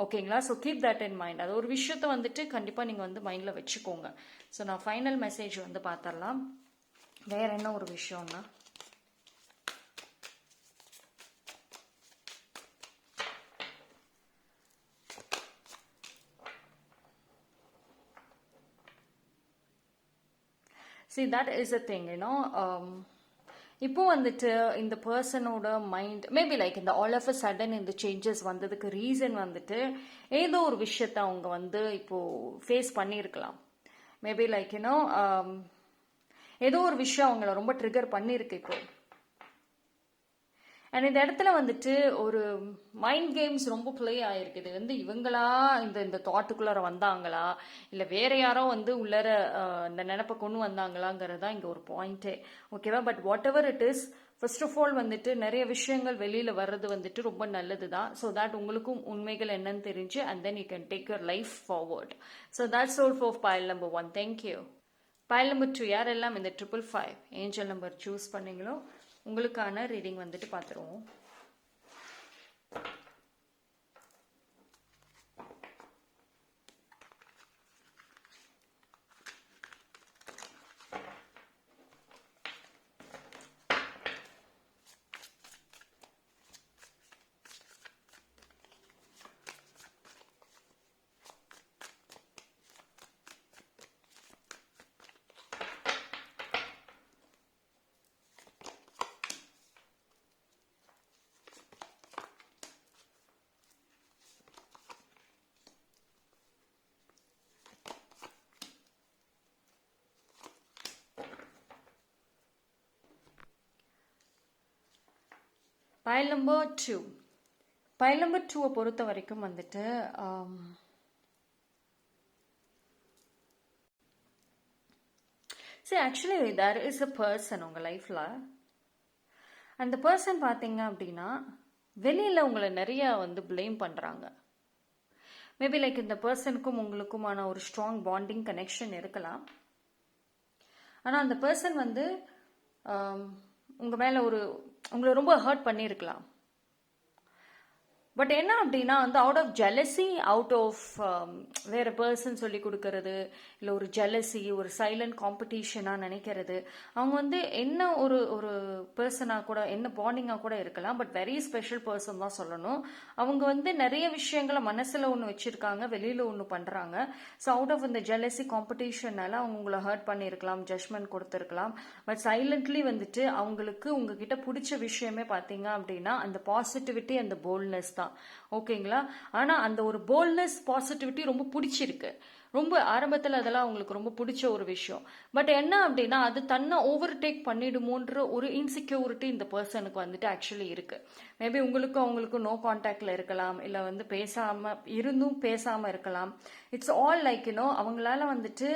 ஓகேங்களா? So keep that in mind. அது ஒரு விஷயத்த வந்துட்டு கண்டிப்பாக நீங்கள் வந்து மைண்டில் வச்சுக்கோங்க. ஸோ நான் ஃபைனல் மெசேஜ் வந்து பார்த்துடலாம். வேற என்ன ஒரு விஷயம்னா, see that is a thing, you know. இப்போ வந்துட்டு இந்த பர்சனோட மைண்ட் மேபி லைக் இந்த ஆல் ஆஃப் அ சடன் இந்த சேஞ்சஸ் வந்ததுக்கு ரீசன் வந்துட்டு ஏதோ ஒரு விஷயத்த அவங்க வந்து இப்போ ஃபேஸ் பண்ணியிருக்கலாம். மேபி லைக் யூனோ ஏதோ ஒரு விஷயம் அவங்கள ரொம்ப ட்ரிகர் பண்ணியிருக்கு இப்போ. அண்ட் இந்த இடத்துல வந்துட்டு ஒரு மைண்ட் கேம்ஸ் ரொம்ப பிளே ஆயிருக்கு. இது வந்து இவங்களா இந்த தாட்டுக்குள்ளார வந்தாங்களா, இல்லை வேற யாரோ வந்து உள்ளர இந்த நினைப்பை கொண்டு வந்தாங்களாங்கிறது தான் இங்கே ஒரு பாயிண்டே. ஓகேவா? But whatever it is, first of all வந்துட்டு நிறைய விஷயங்கள் வெளியில் வர்றது வந்துட்டு ரொம்ப நல்லது தான். ஸோ தட் உங்களுக்கும் உண்மைகள் என்னன்னு தெரிஞ்சு and then you can take your life forward. So that's all for file number 1. Thank you. File number 2 யாரெல்லாம் இந்த 555 ஏஞ்சல் நம்பர் சூஸ் பண்ணீங்களோ உங்களுக்கான ரீடிங் வந்துட்டு பார்த்துருவோம். File number 2. பைல் நம்பர் 2 பொறுத்த வரைக்கும் வந்துட்டு சரி, actually there is a person உங்கள் லைஃப்பில். அந்த பர்சன் பார்த்தீங்க அப்படின்னா வெளியில் உங்களை நிறைய வந்து பிளேம் பண்ணுறாங்க. மேபி லைக் இந்த பர்சனுக்கும் உங்களுக்குமான ஒரு ஸ்ட்ராங் பாண்டிங் கனெக்ஷன் இருக்கலாம். ஆனால் அந்த பர்சன் வந்து உங்கள் மேலே உங்களை ரொம்ப ஹர்ட் பண்ணியிருக்கலாம். பட் என்ன அப்படின்னா வந்து out of jealousy, out of வேற பர்சன் சொல்லி கொடுக்கறது, இல்லை ஒரு ஜெலசி, ஒரு சைலண்ட் காம்படிஷனாக நினைக்கிறது. அவங்க வந்து என்ன ஒரு ஒரு பர்சனாக கூட, என்ன பாண்டிங்காக கூட இருக்கலாம். பட் வெரி ஸ்பெஷல் பர்சன் தான் சொல்லணும். அவங்க வந்து நிறைய விஷயங்களை மனசில் ஒன்று வச்சுருக்காங்க, வெளியில் ஒன்று பண்ணுறாங்க. ஸோ அவுட் ஆஃப் இந்த ஜெலசி காம்படிஷனால அவங்க உங்களை ஹர்ட் பண்ணியிருக்கலாம், ஜட்மெண்ட் கொடுத்துருக்கலாம். பட் சைலண்ட்லி வந்துட்டு அவங்களுக்கு உங்ககிட்ட பிடிச்ச விஷயமே பார்த்தீங்க அப்படின்னா அந்த பாசிட்டிவிட்டி, அந்த போல்ட்னஸ் தான். ஓகேங்களா? ஆனா அந்த ஒரு போல்ட்னஸ், பாசிட்டிவிட்டி ரொம்ப பிடிச்சிருக்கு. ரொம்ப ஆரம்பத்தில் அதெல்லாம் அவங்களுக்கு ரொம்ப பிடிச்ச ஒரு விஷயம். பட் என்ன அப்படின்னா அது தன்னை ஓவர்டேக் பண்ணிடுமோன்ற ஒரு இன்செக்யூரிட்டி இந்த பர்சனுக்கு வந்துட்டு ஆக்சுவலி இருக்கு. மேபி உங்களுக்கும் அவங்களுக்கும் நோ கான்டாக்ட்ல இருக்கலாம், இல்லை வந்து பேசாம இருக்கலாம். இட்ஸ் ஆல் லைக் யூனோ அவங்களால வந்துட்டு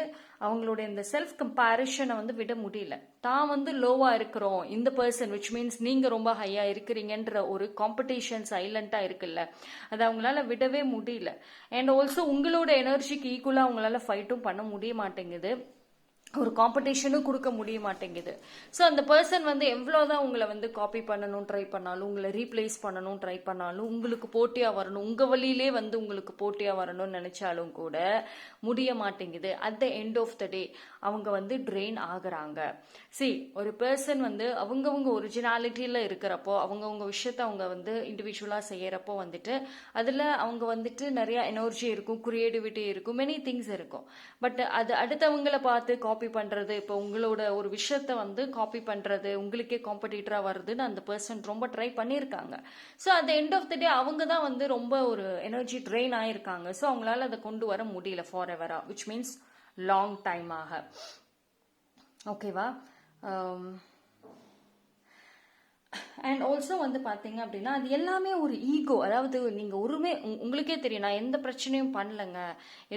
அவங்களுடைய இந்த செல்ஃப் கம்பேரிஷனை வந்து விட முடியல. தான் வந்து லோவா இருக்கிறோம், இந்த பர்சன் விச் மீன்ஸ் நீங்க ரொம்ப ஹையா இருக்கிறீங்கன்ற ஒரு காம்படிஷன் சைலண்டா இருக்குல்ல, அது அவங்களால விடவே முடியல. அண்ட் ஆல்சோ உங்களோட எனர்ஜிக்கு ஈக்குவலா அவங்களால ஃபைட்டும் பண்ண முடிய மாட்டேங்குது, ஒரு காம்படிஷனும் கொடுக்க முடிய மாட்டேங்குது. ஸோ அந்த பர்சன் வந்து எவ்வளோதான் உங்களை வந்து காப்பி பண்ணணும் ட்ரை பண்ணாலும், உங்களை ரீப்ளேஸ் பண்ணணும் ட்ரை பண்ணாலும், உங்களுக்கு போட்டியாக வரணும், உங்கள் வழியிலே வந்து உங்களுக்கு போட்டியாக வரணும்னு நினச்சாலும் கூட முடிய மாட்டேங்குது. At the end of the day அவங்க வந்து ட்ரெயின் ஆகுறாங்க. ஒரு பர்சன் வந்து அவங்கவுங்க ஒரிஜினாலிட்டியில் இருக்கிறப்போ, அவங்கவுங்க விஷயத்த அவங்க வந்து இண்டிவிஜுவலாக செய்யறப்போ வந்துட்டு அதில் அவங்க வந்துட்டு நிறைய எனர்ஜி இருக்கும், கிரியேட்டிவிட்டி இருக்கும், மெனி திங்ஸ் இருக்கும். பட் அது அடுத்தவங்களை பார்த்து காப்பி பண்றது, இப்போ உங்களோட ஒரு விஷயத்த வந்து காப்பி பண்றது, உங்களுக்கே காம்படிட்டரா வருதுன்னு அந்த பர்சன் ரொம்ப ட்ரை பண்ணியிருக்காங்க. So at the end of the day அவங்க தான் வந்து ரொம்ப ஒரு எனர்ஜி ட்ரெயின் ஆயிருக்காங்க. ஸோ அவங்களால அதை கொண்டு வர முடியல ஃபார் எவரா, விச் மீன்ஸ் லாங் டைம் ஆக. ஓகேவா? அண்ட் ஆல்சோ வந்து பார்த்தீங்க அப்படின்னா அது எல்லாமே ஒரு ஈகோ. அதாவது நீங்கள் உங்களுக்கே தெரியும், நான் எந்த பிரச்சனையும் பண்ணலைங்க,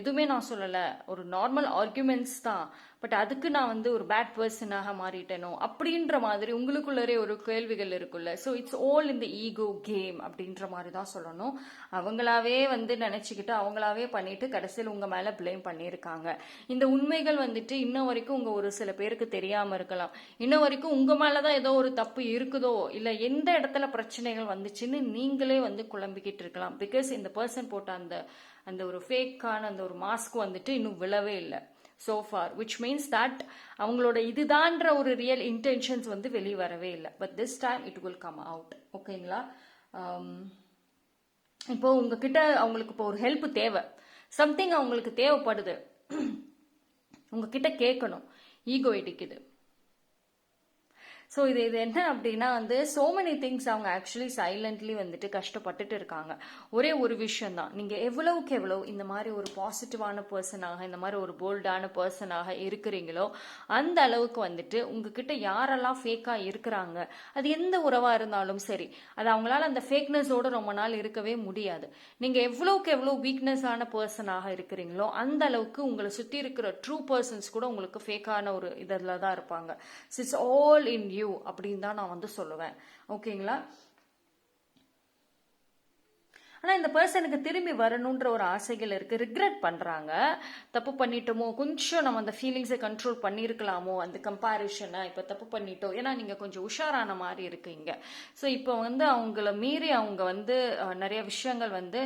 எதுவுமே நான் சொல்லலை, ஒரு நார்மல் ஆர்குமெண்ட்ஸ் தான், பட் அதுக்கு நான் வந்து ஒரு பேட் பர்சனாக மாறிட்டேனோ அப்படின்ற மாதிரி உங்களுக்குள்ளரே ஒரு கேள்விகள் இருக்குல்ல. ஸோ இட்ஸ் ஆல் இந்த ஈகோ கேம் அப்படின்ற மாதிரி தான் சொல்லணும். அவங்களாவே வந்து நினச்சிக்கிட்டு அவங்களாவே பண்ணிட்டு கடைசியில் உங்கள் மேலே ப்ளேம் பண்ணியிருக்காங்க. இந்த உண்மைகள் வந்துட்டு இன்ன வரைக்கும் உங்கள் ஒரு சில பேருக்கு தெரியாமல் இருக்கலாம். இன்ன வரைக்கும் உங்கள் மேலே தான் ஏதோ ஒரு தப்பு இருக்குதோ, இல்லை எந்த இடத்துல பிரச்சனைகள் வந்துச்சுன்னு நீங்களே வந்து குழம்பிக்கிட்டு இருக்கலாம். பிகாஸ் இந்த பர்சன் போட்ட அந்த ஒரு ஃபேக்கான அந்த ஒரு மாஸ்க் வந்துட்டு இன்னும் விழவே இல்லை so far, which means that அவங்களோட இதுதான்ற ஒரு ரியல் இன்டென்ஷன்ஸ் வந்து வெளியே வரவே இல்லை. But this time it will come out. ஓகேங்களா? இப்போ உங்ககிட்ட அவங்களுக்கு இப்போ ஒரு ஹெல்ப் தேவை, சம்திங் அவங்களுக்கு தேவைப்படுது, உங்ககிட்ட கேட்கணும், ஈகோ இடிக்குது. ஸோ இது என்ன அப்படின்னா வந்து so many things அவங்க ஆக்சுவலி சைலண்ட்லி வந்துட்டு கஷ்டப்பட்டுட்டு இருக்காங்க. ஒரே ஒரு விஷயம் தான், நீங்கள் எவ்வளவுக்கு எவ்வளோ இந்த மாதிரி ஒரு பாசிட்டிவான பர்சனாக, இந்த மாதிரி ஒரு போல்டான பர்சனாக இருக்கிறீங்களோ அந்த அளவுக்கு வந்துட்டு உங்ககிட்ட யாரெல்லாம் ஃபேக்காக இருக்கிறாங்க, அது எந்த உறவாக இருந்தாலும் சரி, அது அவங்களால அந்த ஃபேக்னஸோடு ரொம்ப நாள் இருக்கவே முடியாது. நீங்கள் எவ்வளோக்கு எவ்வளோ வீக்னஸான பர்சனாக இருக்கிறீங்களோ அந்த அளவுக்கு உங்களை சுற்றி இருக்கிற ட்ரூ பர்சன்ஸ் கூட உங்களுக்கு ஃபேக்கான ஒரு இதில் தான் இருப்பாங்க. இட்ஸ் ஆல் இன் யூ அப்படின்னு தான் நான் வந்து சொல்லுவேன். ஓகேங்களா? ஆனா இந்த பர்சனுக்கு திரும்பி வரணுன்ற ஒரு ஆசைகள் இருக்கு, ரிக்ரெட் பண்றாங்க, தப்பு பண்ணிட்டோமோ, கொஞ்சம் நம்ம அந்த ஃபீலிங்ஸை கண்ட்ரோல் பண்ணியிருக்கலாமோ, அந்த கம்பேரிஷனை இப்போ தப்பு பண்ணிட்டோம், ஏன்னா நீங்க கொஞ்சம் உஷாரான மாதிரி இருக்கீங்க. ஸோ இப்போ வந்து அவங்கள மீறி அவங்க வந்து நிறைய விஷயங்கள் வந்து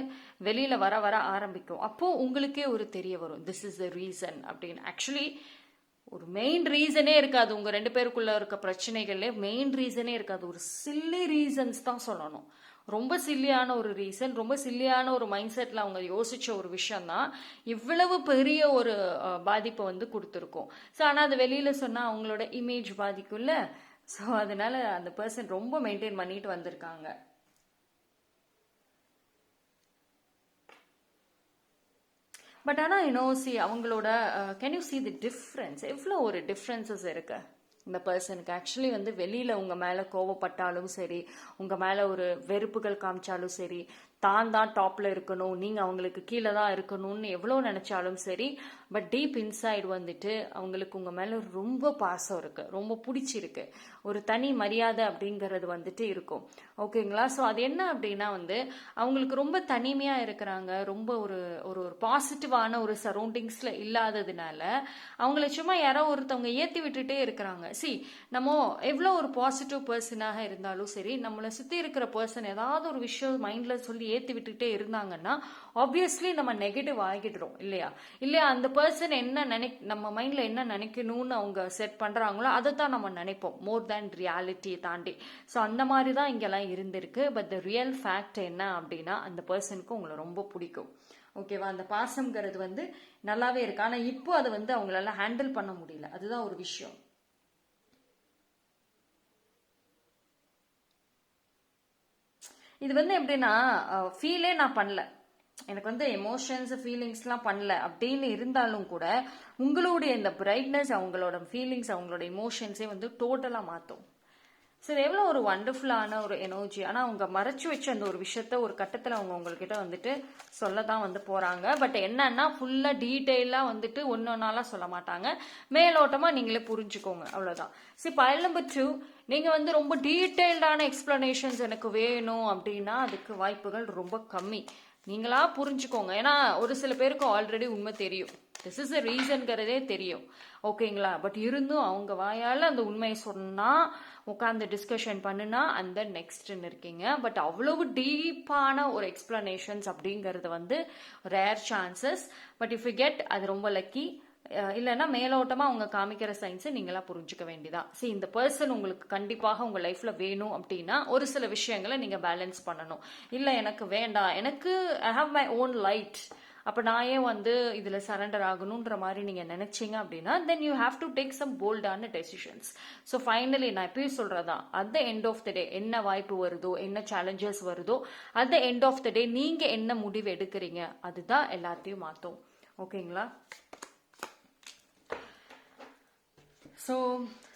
வெளியில வர வர ஆரம்பிக்கும். அப்போ உங்களுக்கே ஒரு தெரிய வரும், திஸ் இஸ் த ரீசன் அப்படின்னு. ஆக்சுவலி ஒரு மெயின் ரீசனே இருக்காது, உங்க ரெண்டு பேருக்குள்ள இருக்க பிரச்சனைகள்ல மெயின் ரீசனே இருக்காது, ஒரு சில்லி ரீசன்ஸ் தான் சொல்லணும். ரொம்ப சில்லியான ஒரு ரீசன், ரொம்ப சில்லியான ஒரு மைண்ட் செட்ல அவங்க யோசிச்ச ஒரு விஷயம் தான் இவ்வளவு பெரிய ஒரு பாதிப்பை வந்து கொடுத்துருக்கோம். ஸோ ஆனால் அது வெளியில சொன்னா அவங்களோட இமேஜ் பாதிக்கும்ல. ஸோ அதனால அந்த பர்சன் ரொம்ப மெயின்டைன் பண்ணிட்டு வந்திருக்காங்க. பட் ஆனால் சி அவங்களோட can you see the difference, எவ்வளோ ஒரு டிஃப்ரென்சஸ் இருக்கு இந்த பர்சனுக்கு. ஆக்சுவலி வந்து வெளியில் உங்கள் மேலே கோவப்பட்டாலும் சரி, உங்கள் மேலே ஒரு வெறுப்புகள் காமிச்சாலும் சரி, தான் டாப்பில் இருக்கணும், நீங்கள் அவங்களுக்கு கீழே தான் இருக்கணும்னு எவ்வளோ நினச்சாலும் சரி, பட் டீப் இன்சைடு வந்துட்டு அவங்களுக்கு உங்கள் மேலே ரொம்ப பாசம் இருக்குது, ரொம்ப பிடிச்சிருக்கு, ஒரு தனி மரியாதை அப்படிங்கிறது வந்துட்டு இருக்கும். ஓகேங்களா? ஸோ அது என்ன அப்படின்னா வந்து அவங்களுக்கு ரொம்ப தனிமையாக இருக்கிறாங்க, ரொம்ப ஒரு ஒரு பாசிட்டிவான ஒரு சரௌண்டிங்ஸில் இல்லாததுனால அவங்கள சும்மா யாரோ ஒருத்தவங்க ஏற்றி விட்டுட்டே இருக்கிறாங்க. நம்ம எவ்வளோ ஒரு பாசிட்டிவ் பர்சனாக இருந்தாலும் சரி, நம்மளை சுற்றி இருக்கிற பர்சன் ஏதாவது ஒரு விஷயம் மைண்டில் சொல்லி ஏற்றி விட்டுட்டே இருந்தாங்கன்னா ஆப்வியஸ்லி நம்ம நெகட்டிவ் ஆகிடுறோம் இல்லையா? அந்த பர்சன் நம்ம மைண்ட்ல என்ன நினைக்கணும்னு அவங்க செட் பண்றாங்களோ அதை தான் நம்ம நினைப்போம், மோர் தேன் ரியாலிட்டியை தாண்டி. ஸோ அந்த மாதிரி தான் இங்கெல்லாம் இருந்திருக்கு. பட் த ரியல் ஃபேக்ட் என்ன அப்படின்னா அந்த பர்சனுக்கு உங்களை ரொம்ப பிடிக்கும். ஓகேவா? அந்த பாசம்ங்கிறது வந்து நல்லாவே இருக்கு. ஆனால் இப்போ அதை வந்து அவங்களால ஹேண்டில் பண்ண முடியல, அதுதான் ஒரு விஷயம். இது வந்து எப்படின்னா ஃபீலே நான் பண்ணல, எனக்கு வந்து எமோஷன்ஸ் ஃபீலிங்ஸ்லாம் பண்ணல அப்படின்னு இருந்தாலும் கூட உங்களுடைய இந்த பிரைட்னஸ் அவங்களோட ஃபீலிங்ஸ் அவங்களோட எமோஷன்ஸே வந்து டோட்டலாக மாற்றும். சரி, எவ்வளோ ஒரு வண்டர்ஃபுல்லான ஒரு எனர்ஜி. ஆனால் அவங்க மறைச்சு வச்ச அந்த ஒரு விஷயத்த ஒரு கட்டத்தில் அவங்க உங்கள்கிட்ட வந்துட்டு சொல்ல தான் வந்து போகிறாங்க. பட் என்னன்னா ஃபுல்லாக டீட்டெயிலாக வந்துட்டு ஒன்றாலாம் சொல்ல மாட்டாங்க, மேலோட்டமாக நீங்களே புரிஞ்சுக்கோங்க, அவ்வளோதான். சரி, பாயிண்ட் நம்பர் 2, நீங்கள் வந்து ரொம்ப டீட்டெயில்டான எக்ஸ்பிளனேஷன்ஸ் எனக்கு வேணும் அப்படின்னா அதுக்கு வாய்ப்புகள் ரொம்ப கம்மி. நீங்களா புரிஞ்சுக்கோங்க. ஏன்னா ஒரு சில பேருக்கு ஆல்ரெடி உண்மை தெரியும், திஸ் இஸ் எ ரீசன்கிறதே தெரியும். ஓகேங்களா? பட் இருந்தும் அவங்க வாயால் அந்த உண்மையை சொன்னால் உட்காந்து டிஸ்கஷன் பண்ணுனா அந்த நெக்ஸ்ட்னு இருக்கீங்க. பட் அவ்வளவு டீப்பான ஒரு எக்ஸ்பிளனேஷன்ஸ் அப்படிங்கிறது வந்து rare chances. But if you get, அது ரொம்ப லக்கி. இல்லைன்னா மேலோட்டமா அவங்க காமிக்கிற சயின்ஸை நீங்களா புரிஞ்சுக்க வேண்டியதான். சரி, இந்த பர்சன் உங்களுக்கு கண்டிப்பாக உங்க லைஃப்ல வேணும் அப்படின்னா ஒரு சில விஷயங்களை நீங்க பேலன்ஸ் பண்ணணும். இல்லை எனக்கு வேண்டாம், எனக்கு I have my own light, அப்போ நான் ஏன் வந்து இதில் சரண்டர் ஆகணுன்ற மாதிரி நீங்கள் நினைச்சீங்க அப்படின்னா then you have to take some போல்டான டெசிஷன்ஸ். ஸோ ஃபைனலி நான் எப்பயும் சொல்றதான், at the end of the day என்ன வாய்ப்பு வருதோ, என்ன சேலஞ்சஸ் வருதோ, at the end of the day நீங்கள் என்ன முடிவு எடுக்கிறீங்க அதுதான் எல்லாத்தையும் மாற்றும். ஓகேங்களா? So so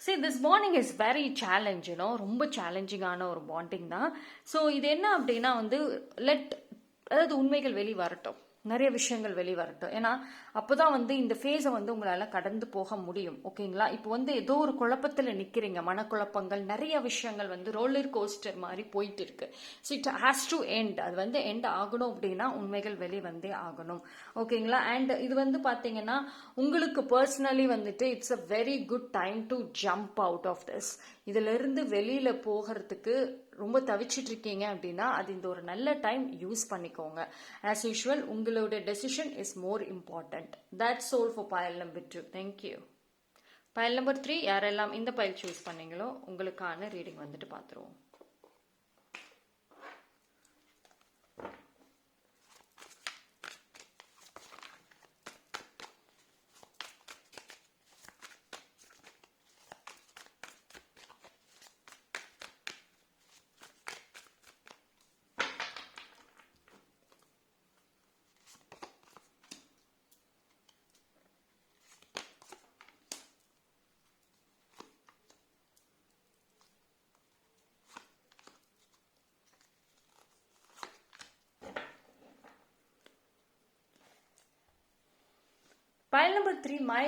see this bonding is very challenge, ரொம்ப சேலஞ்சிங்கான ஒரு பாண்டிங் தான். ஸோ இது என்ன அப்படின்னா வந்து அதாவது உண்மைகள் வெளி வரட்டும், நிறைய விஷயங்கள் வெளி வரட்டும். ஏன்னா அப்போதான் வந்து இந்த ஃபேஸை வந்து உங்களால் கடந்து போக முடியும். ஓகேங்களா? இப்போ வந்து ஏதோ ஒரு குழப்பத்தில் நிற்கிறீங்க, மனக்குழப்பங்கள், நிறைய விஷயங்கள் வந்து ரோலர் கோஸ்டர் மாதிரி போயிட்டு இருக்கு. So it has to end. அது வந்து எண்ட் ஆகணும் அப்படின்னா உண்மைகள் வெளி வந்தே ஆகணும். ஓகேங்களா? அண்ட் இது வந்து பார்த்தீங்கன்னா உங்களுக்கு பர்சனலி வந்துட்டு it's a very good time to jump out of this. இதிலிருந்து வெளியில போகிறதுக்கு ரொம்ப தவிச்சிட்டு இருக்கீங்க அப்படின்னா அது இந்த ஒரு நல்ல டைம் யூஸ் பண்ணிக்கோங்க. ஆஸ் யூஷுவல் உங்களோட decision is more important. That's all for file number 2. Thank you. File number 3 யாரெல்லாம் இந்த பைல் சூஸ் பண்ணீங்களோ உங்களுக்கான ரீடிங் வந்துட்டு பார்த்துருவோம். Pile number 3, my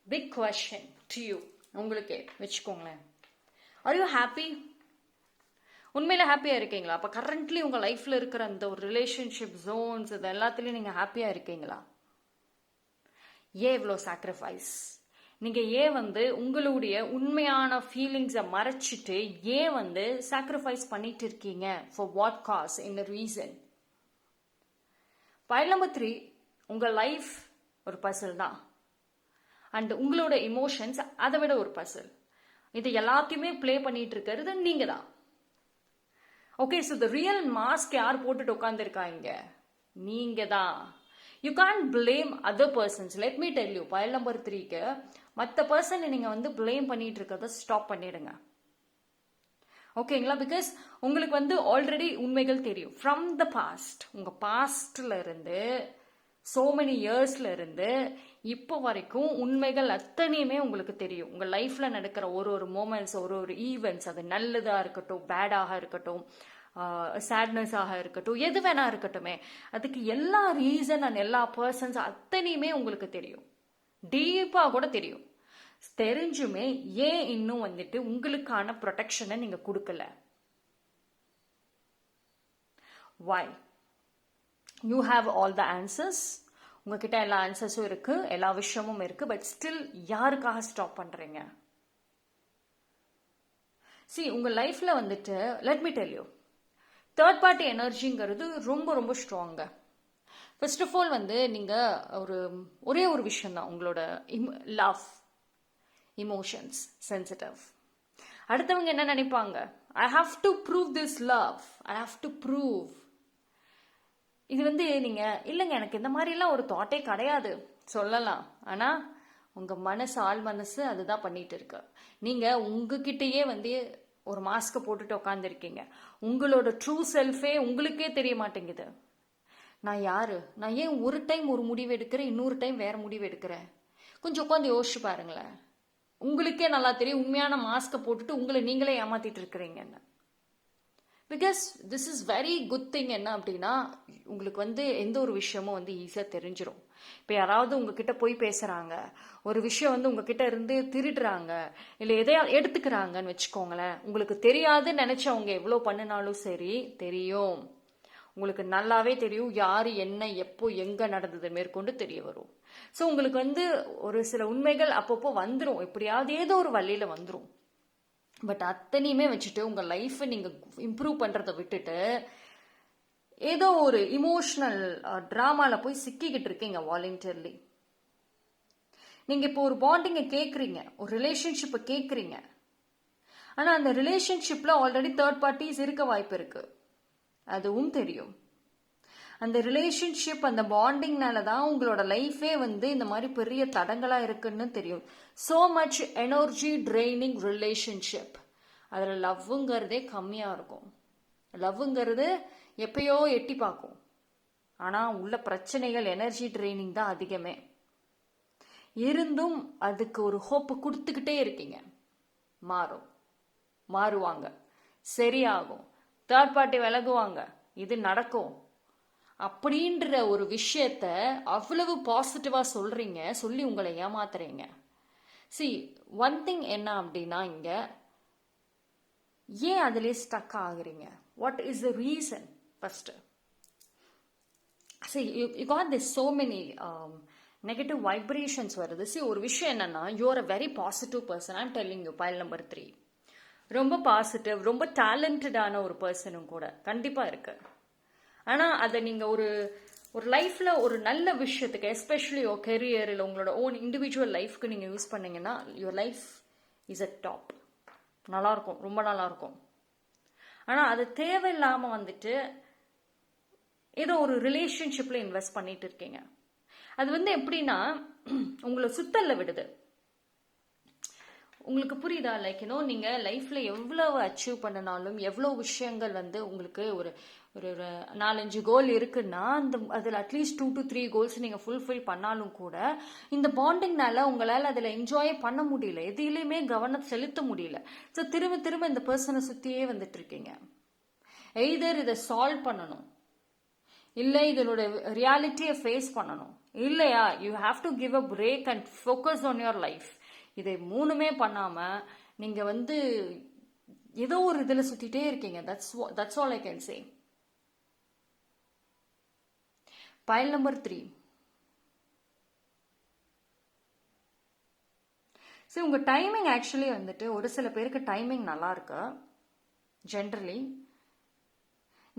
big question to you. உங்களுக்கே வச்சுக்கோங்களேன். Are you happy? உண்மையில ஹாப்பியா இருக்கீங்களா? அப்ப கரண்ட்லி உங்க லைஃப்ல இருக்கிற அந்த ஒரு ரிலேஷன்ஷிப் ஜோன்ஸ் இது எல்லாத்துலயும் நீங்க ஹாப்பியா இருக்கீங்களா? ஏன் இவ்வளோ சாக்ரிஃபைஸ்? நீங்க ஏன் வந்து உங்களுடைய உண்மையான ஃபீலிங்ஸை மறைச்சிட்டு ஏன் வந்து சாக்ரிஃபைஸ் பண்ணிட்டு இருக்கீங்க? For what cause? என்ன ரீசன்? பைல் நம்பர் 3, உங்க லைஃப் ஒரு பசில் தான். அண்ட் உங்களோட இமோஷன்ஸ் அதை விட ஒரு பசில். இது எல்லாத்தையுமே பிளே பண்ணிட்டு இருக்கிறது நீங்க தான். Okay, so the real mask யார் போட்டுட்டு உட்காந்துருக்காங்க? நீங்க தான். You can't blame other persons. Let me tell you, file number 3க்கு மற்ற பர்சனை நீங்க வந்து பிளேம் பண்ணிட்டு இருக்கிறத ஸ்டாப் பண்ணிடுங்க. ஓகேங்களா? பிகாஸ் உங்களுக்கு வந்து ஆல்ரெடி உண்மைகள் தெரியும். ஃப்ரம் த பாஸ்ட், உங்க பாஸ்ட்ல இருந்து சோ மெனி இயர்ஸ்ல இருந்து இப்போ வரைக்கும் உண்மைகள் அத்தனையுமே உங்களுக்கு தெரியும். உங்க லைஃப்ல நடக்கிற ஒரு ஒரு மூமெண்ட்ஸ், ஒரு ஒரு ஈவெண்ட்ஸ், அது நல்லதா இருக்கட்டும், பேடாக இருக்கட்டும், சேட்னஸாக இருக்கட்டும், எது வேணா இருக்கட்டுமே, அதுக்கு எல்லா ரீசன் அண்ட் எல்லா பர்சன்ஸ் அத்தனையுமே உங்களுக்கு தெரியும். டீப்பா கூட தெரியும். தெரிஞ்சுமே ஏன் இன்னும் வந்துட்டு உங்களுக்கான ப்ரொடெக்ஷனை நீங்க கொடுக்கல? why? You have all the answers. உங்ககிட்ட எல்லா ஆன்சர்ஸும் இருக்கு, எல்லா விஷயமும் இருக்கு. பட் ஸ்டில் யாருக்காக ஸ்டாப் பண்றீங்க? சி, உங்க லைஃப்ல வந்துட்டு let me tell you, third party எனர்ஜிங்கிறது ரொம்ப ரொம்ப ஸ்ட்ராங்க. ஃபர்ஸ்ட் ஆஃப் ஆல் வந்து நீங்க ஒரே ஒரு விஷயம் தான், உங்களோட லவ், இமோஷன்ஸ், சென்சிட்டிவ். அடுத்தவங்க என்ன நினைப்பாங்க? I have to prove this love, I have to prove. இது வந்து நீங்க இல்லைங்க எனக்கு இந்த மாதிரிலாம் ஒரு தாட்டே கிடையாது சொல்லலாம். ஆனா உங்க மனசு, ஆள் மனசு அதுதான் பண்ணிட்டு இருக்கு. நீங்க உங்ககிட்டயே வந்து ஒரு மாஸ்க போட்டுட்டு உட்காந்துருக்கீங்க. உங்களோட ட்ரூ செல்ஃபே உங்களுக்கே தெரிய மாட்டேங்குது. நான் யாரு? நான் ஏன் ஒரு டைம் ஒரு முடிவு எடுக்கிறேன், இன்னொரு டைம் வேற முடிவு எடுக்கிறேன்? கொஞ்சம் உட்காந்து யோசிச்சு பாருங்களேன். உங்களுக்கே நல்லா தெரியும் உண்மையான மாஸ்க போட்டுட்டு உங்களை நீங்களே ஏமாத்திட்டு இருக்கிறீங்கன்னு. Because this is very good thing. என்ன அப்படின்னா உங்களுக்கு வந்து எந்த ஒரு விஷயமும் வந்து ஈஸியாக தெரிஞ்சிடும். இப்போ யாராவது உங்ககிட்ட போய் பேசுகிறாங்க, ஒரு விஷயம் வந்து உங்ககிட்ட இருந்து திருடுறாங்க, இல்லை எதையா எடுத்துக்கிறாங்கன்னு வச்சுக்கோங்களேன், உங்களுக்கு தெரியாதுன்னு நினச்சவங்க எவ்வளோ பண்ணினாலும் சரி தெரியும். உங்களுக்கு நல்லாவே தெரியும் யார் என்ன எப்போ எங்கே நடந்தது மேற்கொண்டு தெரிய வரும். ஸோ உங்களுக்கு வந்து ஒரு சில உண்மைகள் அப்பப்போ வந்துடும், எப்படியாவது ஏதோ ஒரு வழியில் வந்துடும். பட் அத்தனையுமே வச்சுட்டு உங்கள் லைஃப்பை நீங்கள் இம்ப்ரூவ் பண்ணுறதை விட்டுட்டு ஏதோ ஒரு இமோஷனல் ட்ராமாவில் போய் சிக்கிக்கிட்டு இருக்கீங்க வாலண்டியர்லி. நீங்கள் இப்போ ஒரு பாண்டிங்கை கேட்குறீங்க, ஒரு ரிலேஷன்ஷிப்பை கேட்குறீங்க. ஆனால் அந்த ரிலேஷன்ஷிப்பில் ஆல்ரெடி தேர்ட் பார்ட்டிஸ் இருக்க வாய்ப்பு இருக்குது, அதுவும் தெரியும். அந்த ரிலேஷன்ஷிப், அந்த பாண்டிங்னால தான் உங்களோட லைஃபே வந்து இந்த மாதிரி பெரிய தடங்களாக இருக்குன்னு தெரியும். So much energy training relationship. அதில் லவ்வுங்கிறதே கம்மியாக இருக்கும். லவ்வுங்கிறது எப்பயோ எட்டி பார்க்கும். ஆனால் உள்ள பிரச்சனைகள், எனர்ஜி ட்ரைனிங் தான் அதிகமே. இருந்தும் அதுக்கு ஒரு ஹோப்பு கொடுத்துக்கிட்டே இருக்கீங்க. மாறுவாங்க, சரியாகும், தேர்ட் பார்ட்டி விலகுவாங்க, இது நடக்கும் அப்படின்ற ஒரு விஷயத்த அவ்வளவு பாசிட்டிவா சொல்றீங்க, சொல்லி உங்களை ஏமாத்துறீங்க. ஒன் திங் என்ன அப்படின்னா, இங்க ஏன் அதிலே ஸ்டக் ஆகுறீங்க? What is the reason? First you got this so many negative vibrations வருது. ஒரு விஷயம் என்னன்னா, you are a very positive person. I'm telling you, pile number 3 ரொம்ப பாசிட்டிவ், ரொம்ப டேலண்டடான ஒரு பர்சனும் கூட கண்டிப்பா இருக்கு. ஆனா அதை நீங்க ஒரு லைஃப்ல ஒரு நல்ல விஷயத்துக்கு, எஸ்பெஷலி ஒரு கெரியர் இல்லை உங்களோட ஓன் இண்டிவிஜுவல் லைஃப்க்கு நீங்க யூஸ் பண்ணீங்கன்னா, your life is a top. நல்லா இருக்கும், ரொம்ப நல்லா இருக்கும். ஆனா அது தேவையில்லாம வந்துட்டு ஏதோ ஒரு ரிலேஷன்ஷிப்ல இன்வெஸ்ட் பண்ணிட்டு இருக்கீங்க. அது எப்படின்னா, உங்களை சுத்தல்ல விடுது. உங்களுக்கு புரியுதா? நீங்க லைஃப்ல எவ்வளவு அச்சீவ் பண்ணனாலும், எவ்வளவு விஷயங்கள் உங்களுக்கு ஒரு 4-5 கோல் இருக்குன்னா, அதுல அட்லீஸ்ட் 2 to 3 கோல்ஸ் நீங்க ஃபுல்ஃபில் பண்ணாலும் கூட, இந்த பாண்டிங்னால உங்களால அதுல என்ஜாய் பண்ண முடியல, எதிலையுமே கவனம் செலுத்த முடியல. ஸோ திரும்ப இந்த பர்சனை சுத்தியே வந்துட்டு இருக்கீங்க. எய்தர் இதை சால்வ் பண்ணணும், இல்லை இதனோட ரியாலிட்டியை ஃபேஸ் பண்ணணும், இல்லையா you have to give a break and focus on your life. இதை மூணுமே பண்ணாம நீங்க ஏதோ ஒரு இதுல சுத்திட்டே இருக்கீங்க. That's all I can say. File number 3. உங்க டைமிங் ஆக்சுவலி ஒரு சில பேருக்கு டைமிங் நல்லா இருக்கு. ஜென்ரலி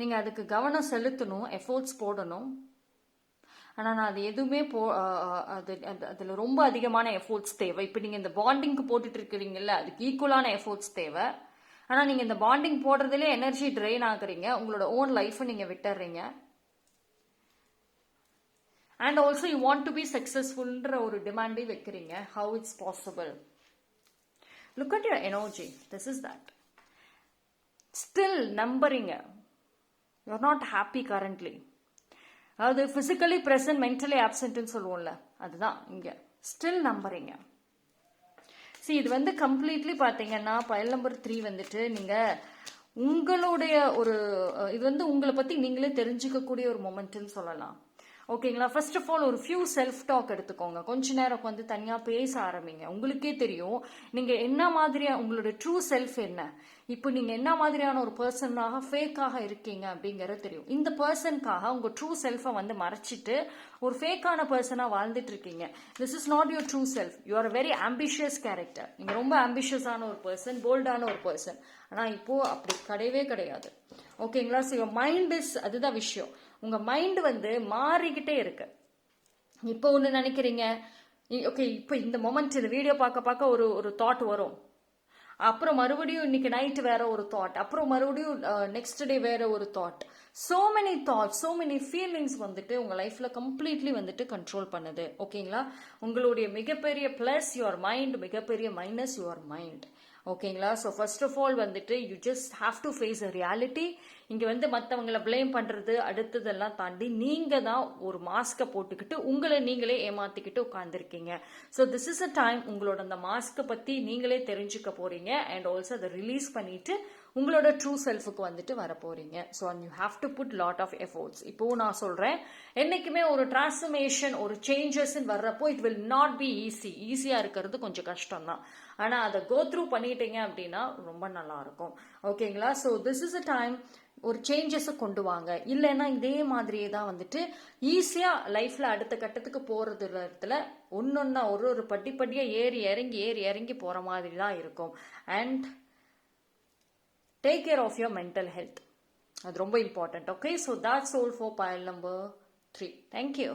நீங்க அதுக்கு கவனம் செலுத்தணும், எஃபோர்ட்ஸ் போடணும். ஆனா நான் அது எதுவுமே அதுல ரொம்ப அதிகமான எஃபோர்ட்ஸ் தேவை. இப்ப நீங்க இந்த பாண்டிங்க்கு போட்டுட்டு இருக்கிறீங்கல்ல, அதுக்கு ஈக்குவலான எஃபோர்ட்ஸ் தேவை. ஆனா நீங்க இந்த பாண்டிங் போடுறதுல எனர்ஜி ட்ரெயின் ஆகுறீங்க, உங்களோட ஓன் லைஃப் நீங்க விட்டுறீங்க. And also you want to be சக்சஸ்ஃபுல்ன்ற ஒரு டிமாண்டை வைக்கிறீங்க. How it's possible? Look at your energy. This is that. Still நம்புறீங்க. You are not happy currently. அதாவது பிசிக்கலி பிரசன்ட், மென்டலி ஆப்சென்ட்னு சொல்லுவோம்ல, அதுதான் இங்க. ஸ்டில் நம்புறீங்க. இது கம்ப்ளீட்லி பாத்தீங்கன்னா, பைல் நம்பர் 3 நீங்க உங்களுடைய ஒரு இது உங்களை பத்தி நீங்களே தெரிஞ்சுக்கக்கூடிய ஒரு மொமெண்ட்னு சொல்லலாம். ஓகேங்களா? ஃபர்ஸ்ட் ஆஃப் ஆல் ஒரு ஃபியூ செல்ஃப் டாக் எடுத்துக்கோங்க. கொஞ்ச நேரம் தனியா பேச ஆரம்பிங்க. உங்களுக்கே தெரியும் நீங்க என்ன மாதிரியா, உங்களோட ட்ரூ செல்ஃப் என்ன, இப்போ நீங்க என்ன மாதிரியான ஒரு பர்சனாக ஃபேக்காக இருக்கீங்க அப்படிங்கறது தெரியும். இந்த பர்சனுக்காக உங்க ட்ரூ செல்ஃபை மறைச்சிட்டு ஒரு ஃபேக்கான பர்சனா வாழ்ந்துட்டு இருக்கீங்க. This is not your true self. You are very ambitious character. நீங்க ரொம்ப ஆம்பிஷியஸான ஒரு பர்சன், போல்டான ஒரு பர்சன். ஆனா இப்போ அப்படி கிடையவே கிடையாது. ஓகேங்களா? யுவர் மைண்ட் இஸ், அதுதான் விஷயம். உங்க மைண்ட் மாறிக்கிட்டே இருக்கு. இப்போ ஒண்ணு நினைக்கிறீங்க, ஓகே இப்போ இந்த மொமெண்ட் இந்த வீடியோ பார்க்க ஒரு தாட் வரும். அப்புறம் மறுபடியும் இன்னைக்கு நைட் வேற ஒரு தாட், அப்புறம் மறுபடியும் நெக்ஸ்ட் டே வேற ஒரு thought. So many thoughts, so many feelings உங்க லைஃப்ல கம்ப்ளீட்லி கண்ட்ரோல் பண்ணுது. ஓகேங்களா? உங்களுடைய மிகப்பெரிய பிளஸ் யுவர் மைண்ட், மிகப்பெரிய மைனஸ் யுவர் மைண்ட். ஓகேங்களா? So first of all you just have to face a reality. இங்க மற்றவங்களை பிளேம் பண்றது அடுத்ததெல்லாம் தாண்டி நீங்க தான் ஒரு மாஸ்கை போட்டுக்கிட்டு உங்களை நீங்களே ஏமாத்திக்கிட்டு உட்கார்ந்துருக்கீங்க. So this is a time உங்களோட அந்த மாஸ்கை பத்தி நீங்களே தெரிஞ்சுக்க போறீங்க. அண்ட் ஆல்சோ அதை ரிலீஸ் பண்ணிட்டு உங்களோட ட்ரூ செல்ஃபுக்கு வர போறீங்க. So you have to put lot of efforts. இப்போ நான் சொல்றேன், என்னைக்குமே ஒரு டிரான்ஸ்ஃபர்மேஷன், ஒரு சேஞ்சஸ் வர்றப்போ it will not be easy. ஈஸியா இருக்கிறது கொஞ்சம் கஷ்டம் தான். ஆனா அதை கோ த்ரூ பண்ணிட்டீங்க அப்படின்னா ரொம்ப நல்லா இருக்கும். ஓகேங்களா? So this is a time ஒரு சேஞ்சஸ் கொண்டு வாங்க. இல்லைன்னா இதே மாதிரியே தான் ஈஸியா லைஃப்ல அடுத்த கட்டத்துக்கு போறது இடத்துல ஒன்னொன்னா ஒரு படிப்படியா ஏறி இறங்கி போற மாதிரி தான் இருக்கும். And take care of your mental health. அது ரொம்ப important. Okay, so that's all for pile number 3. Thank you.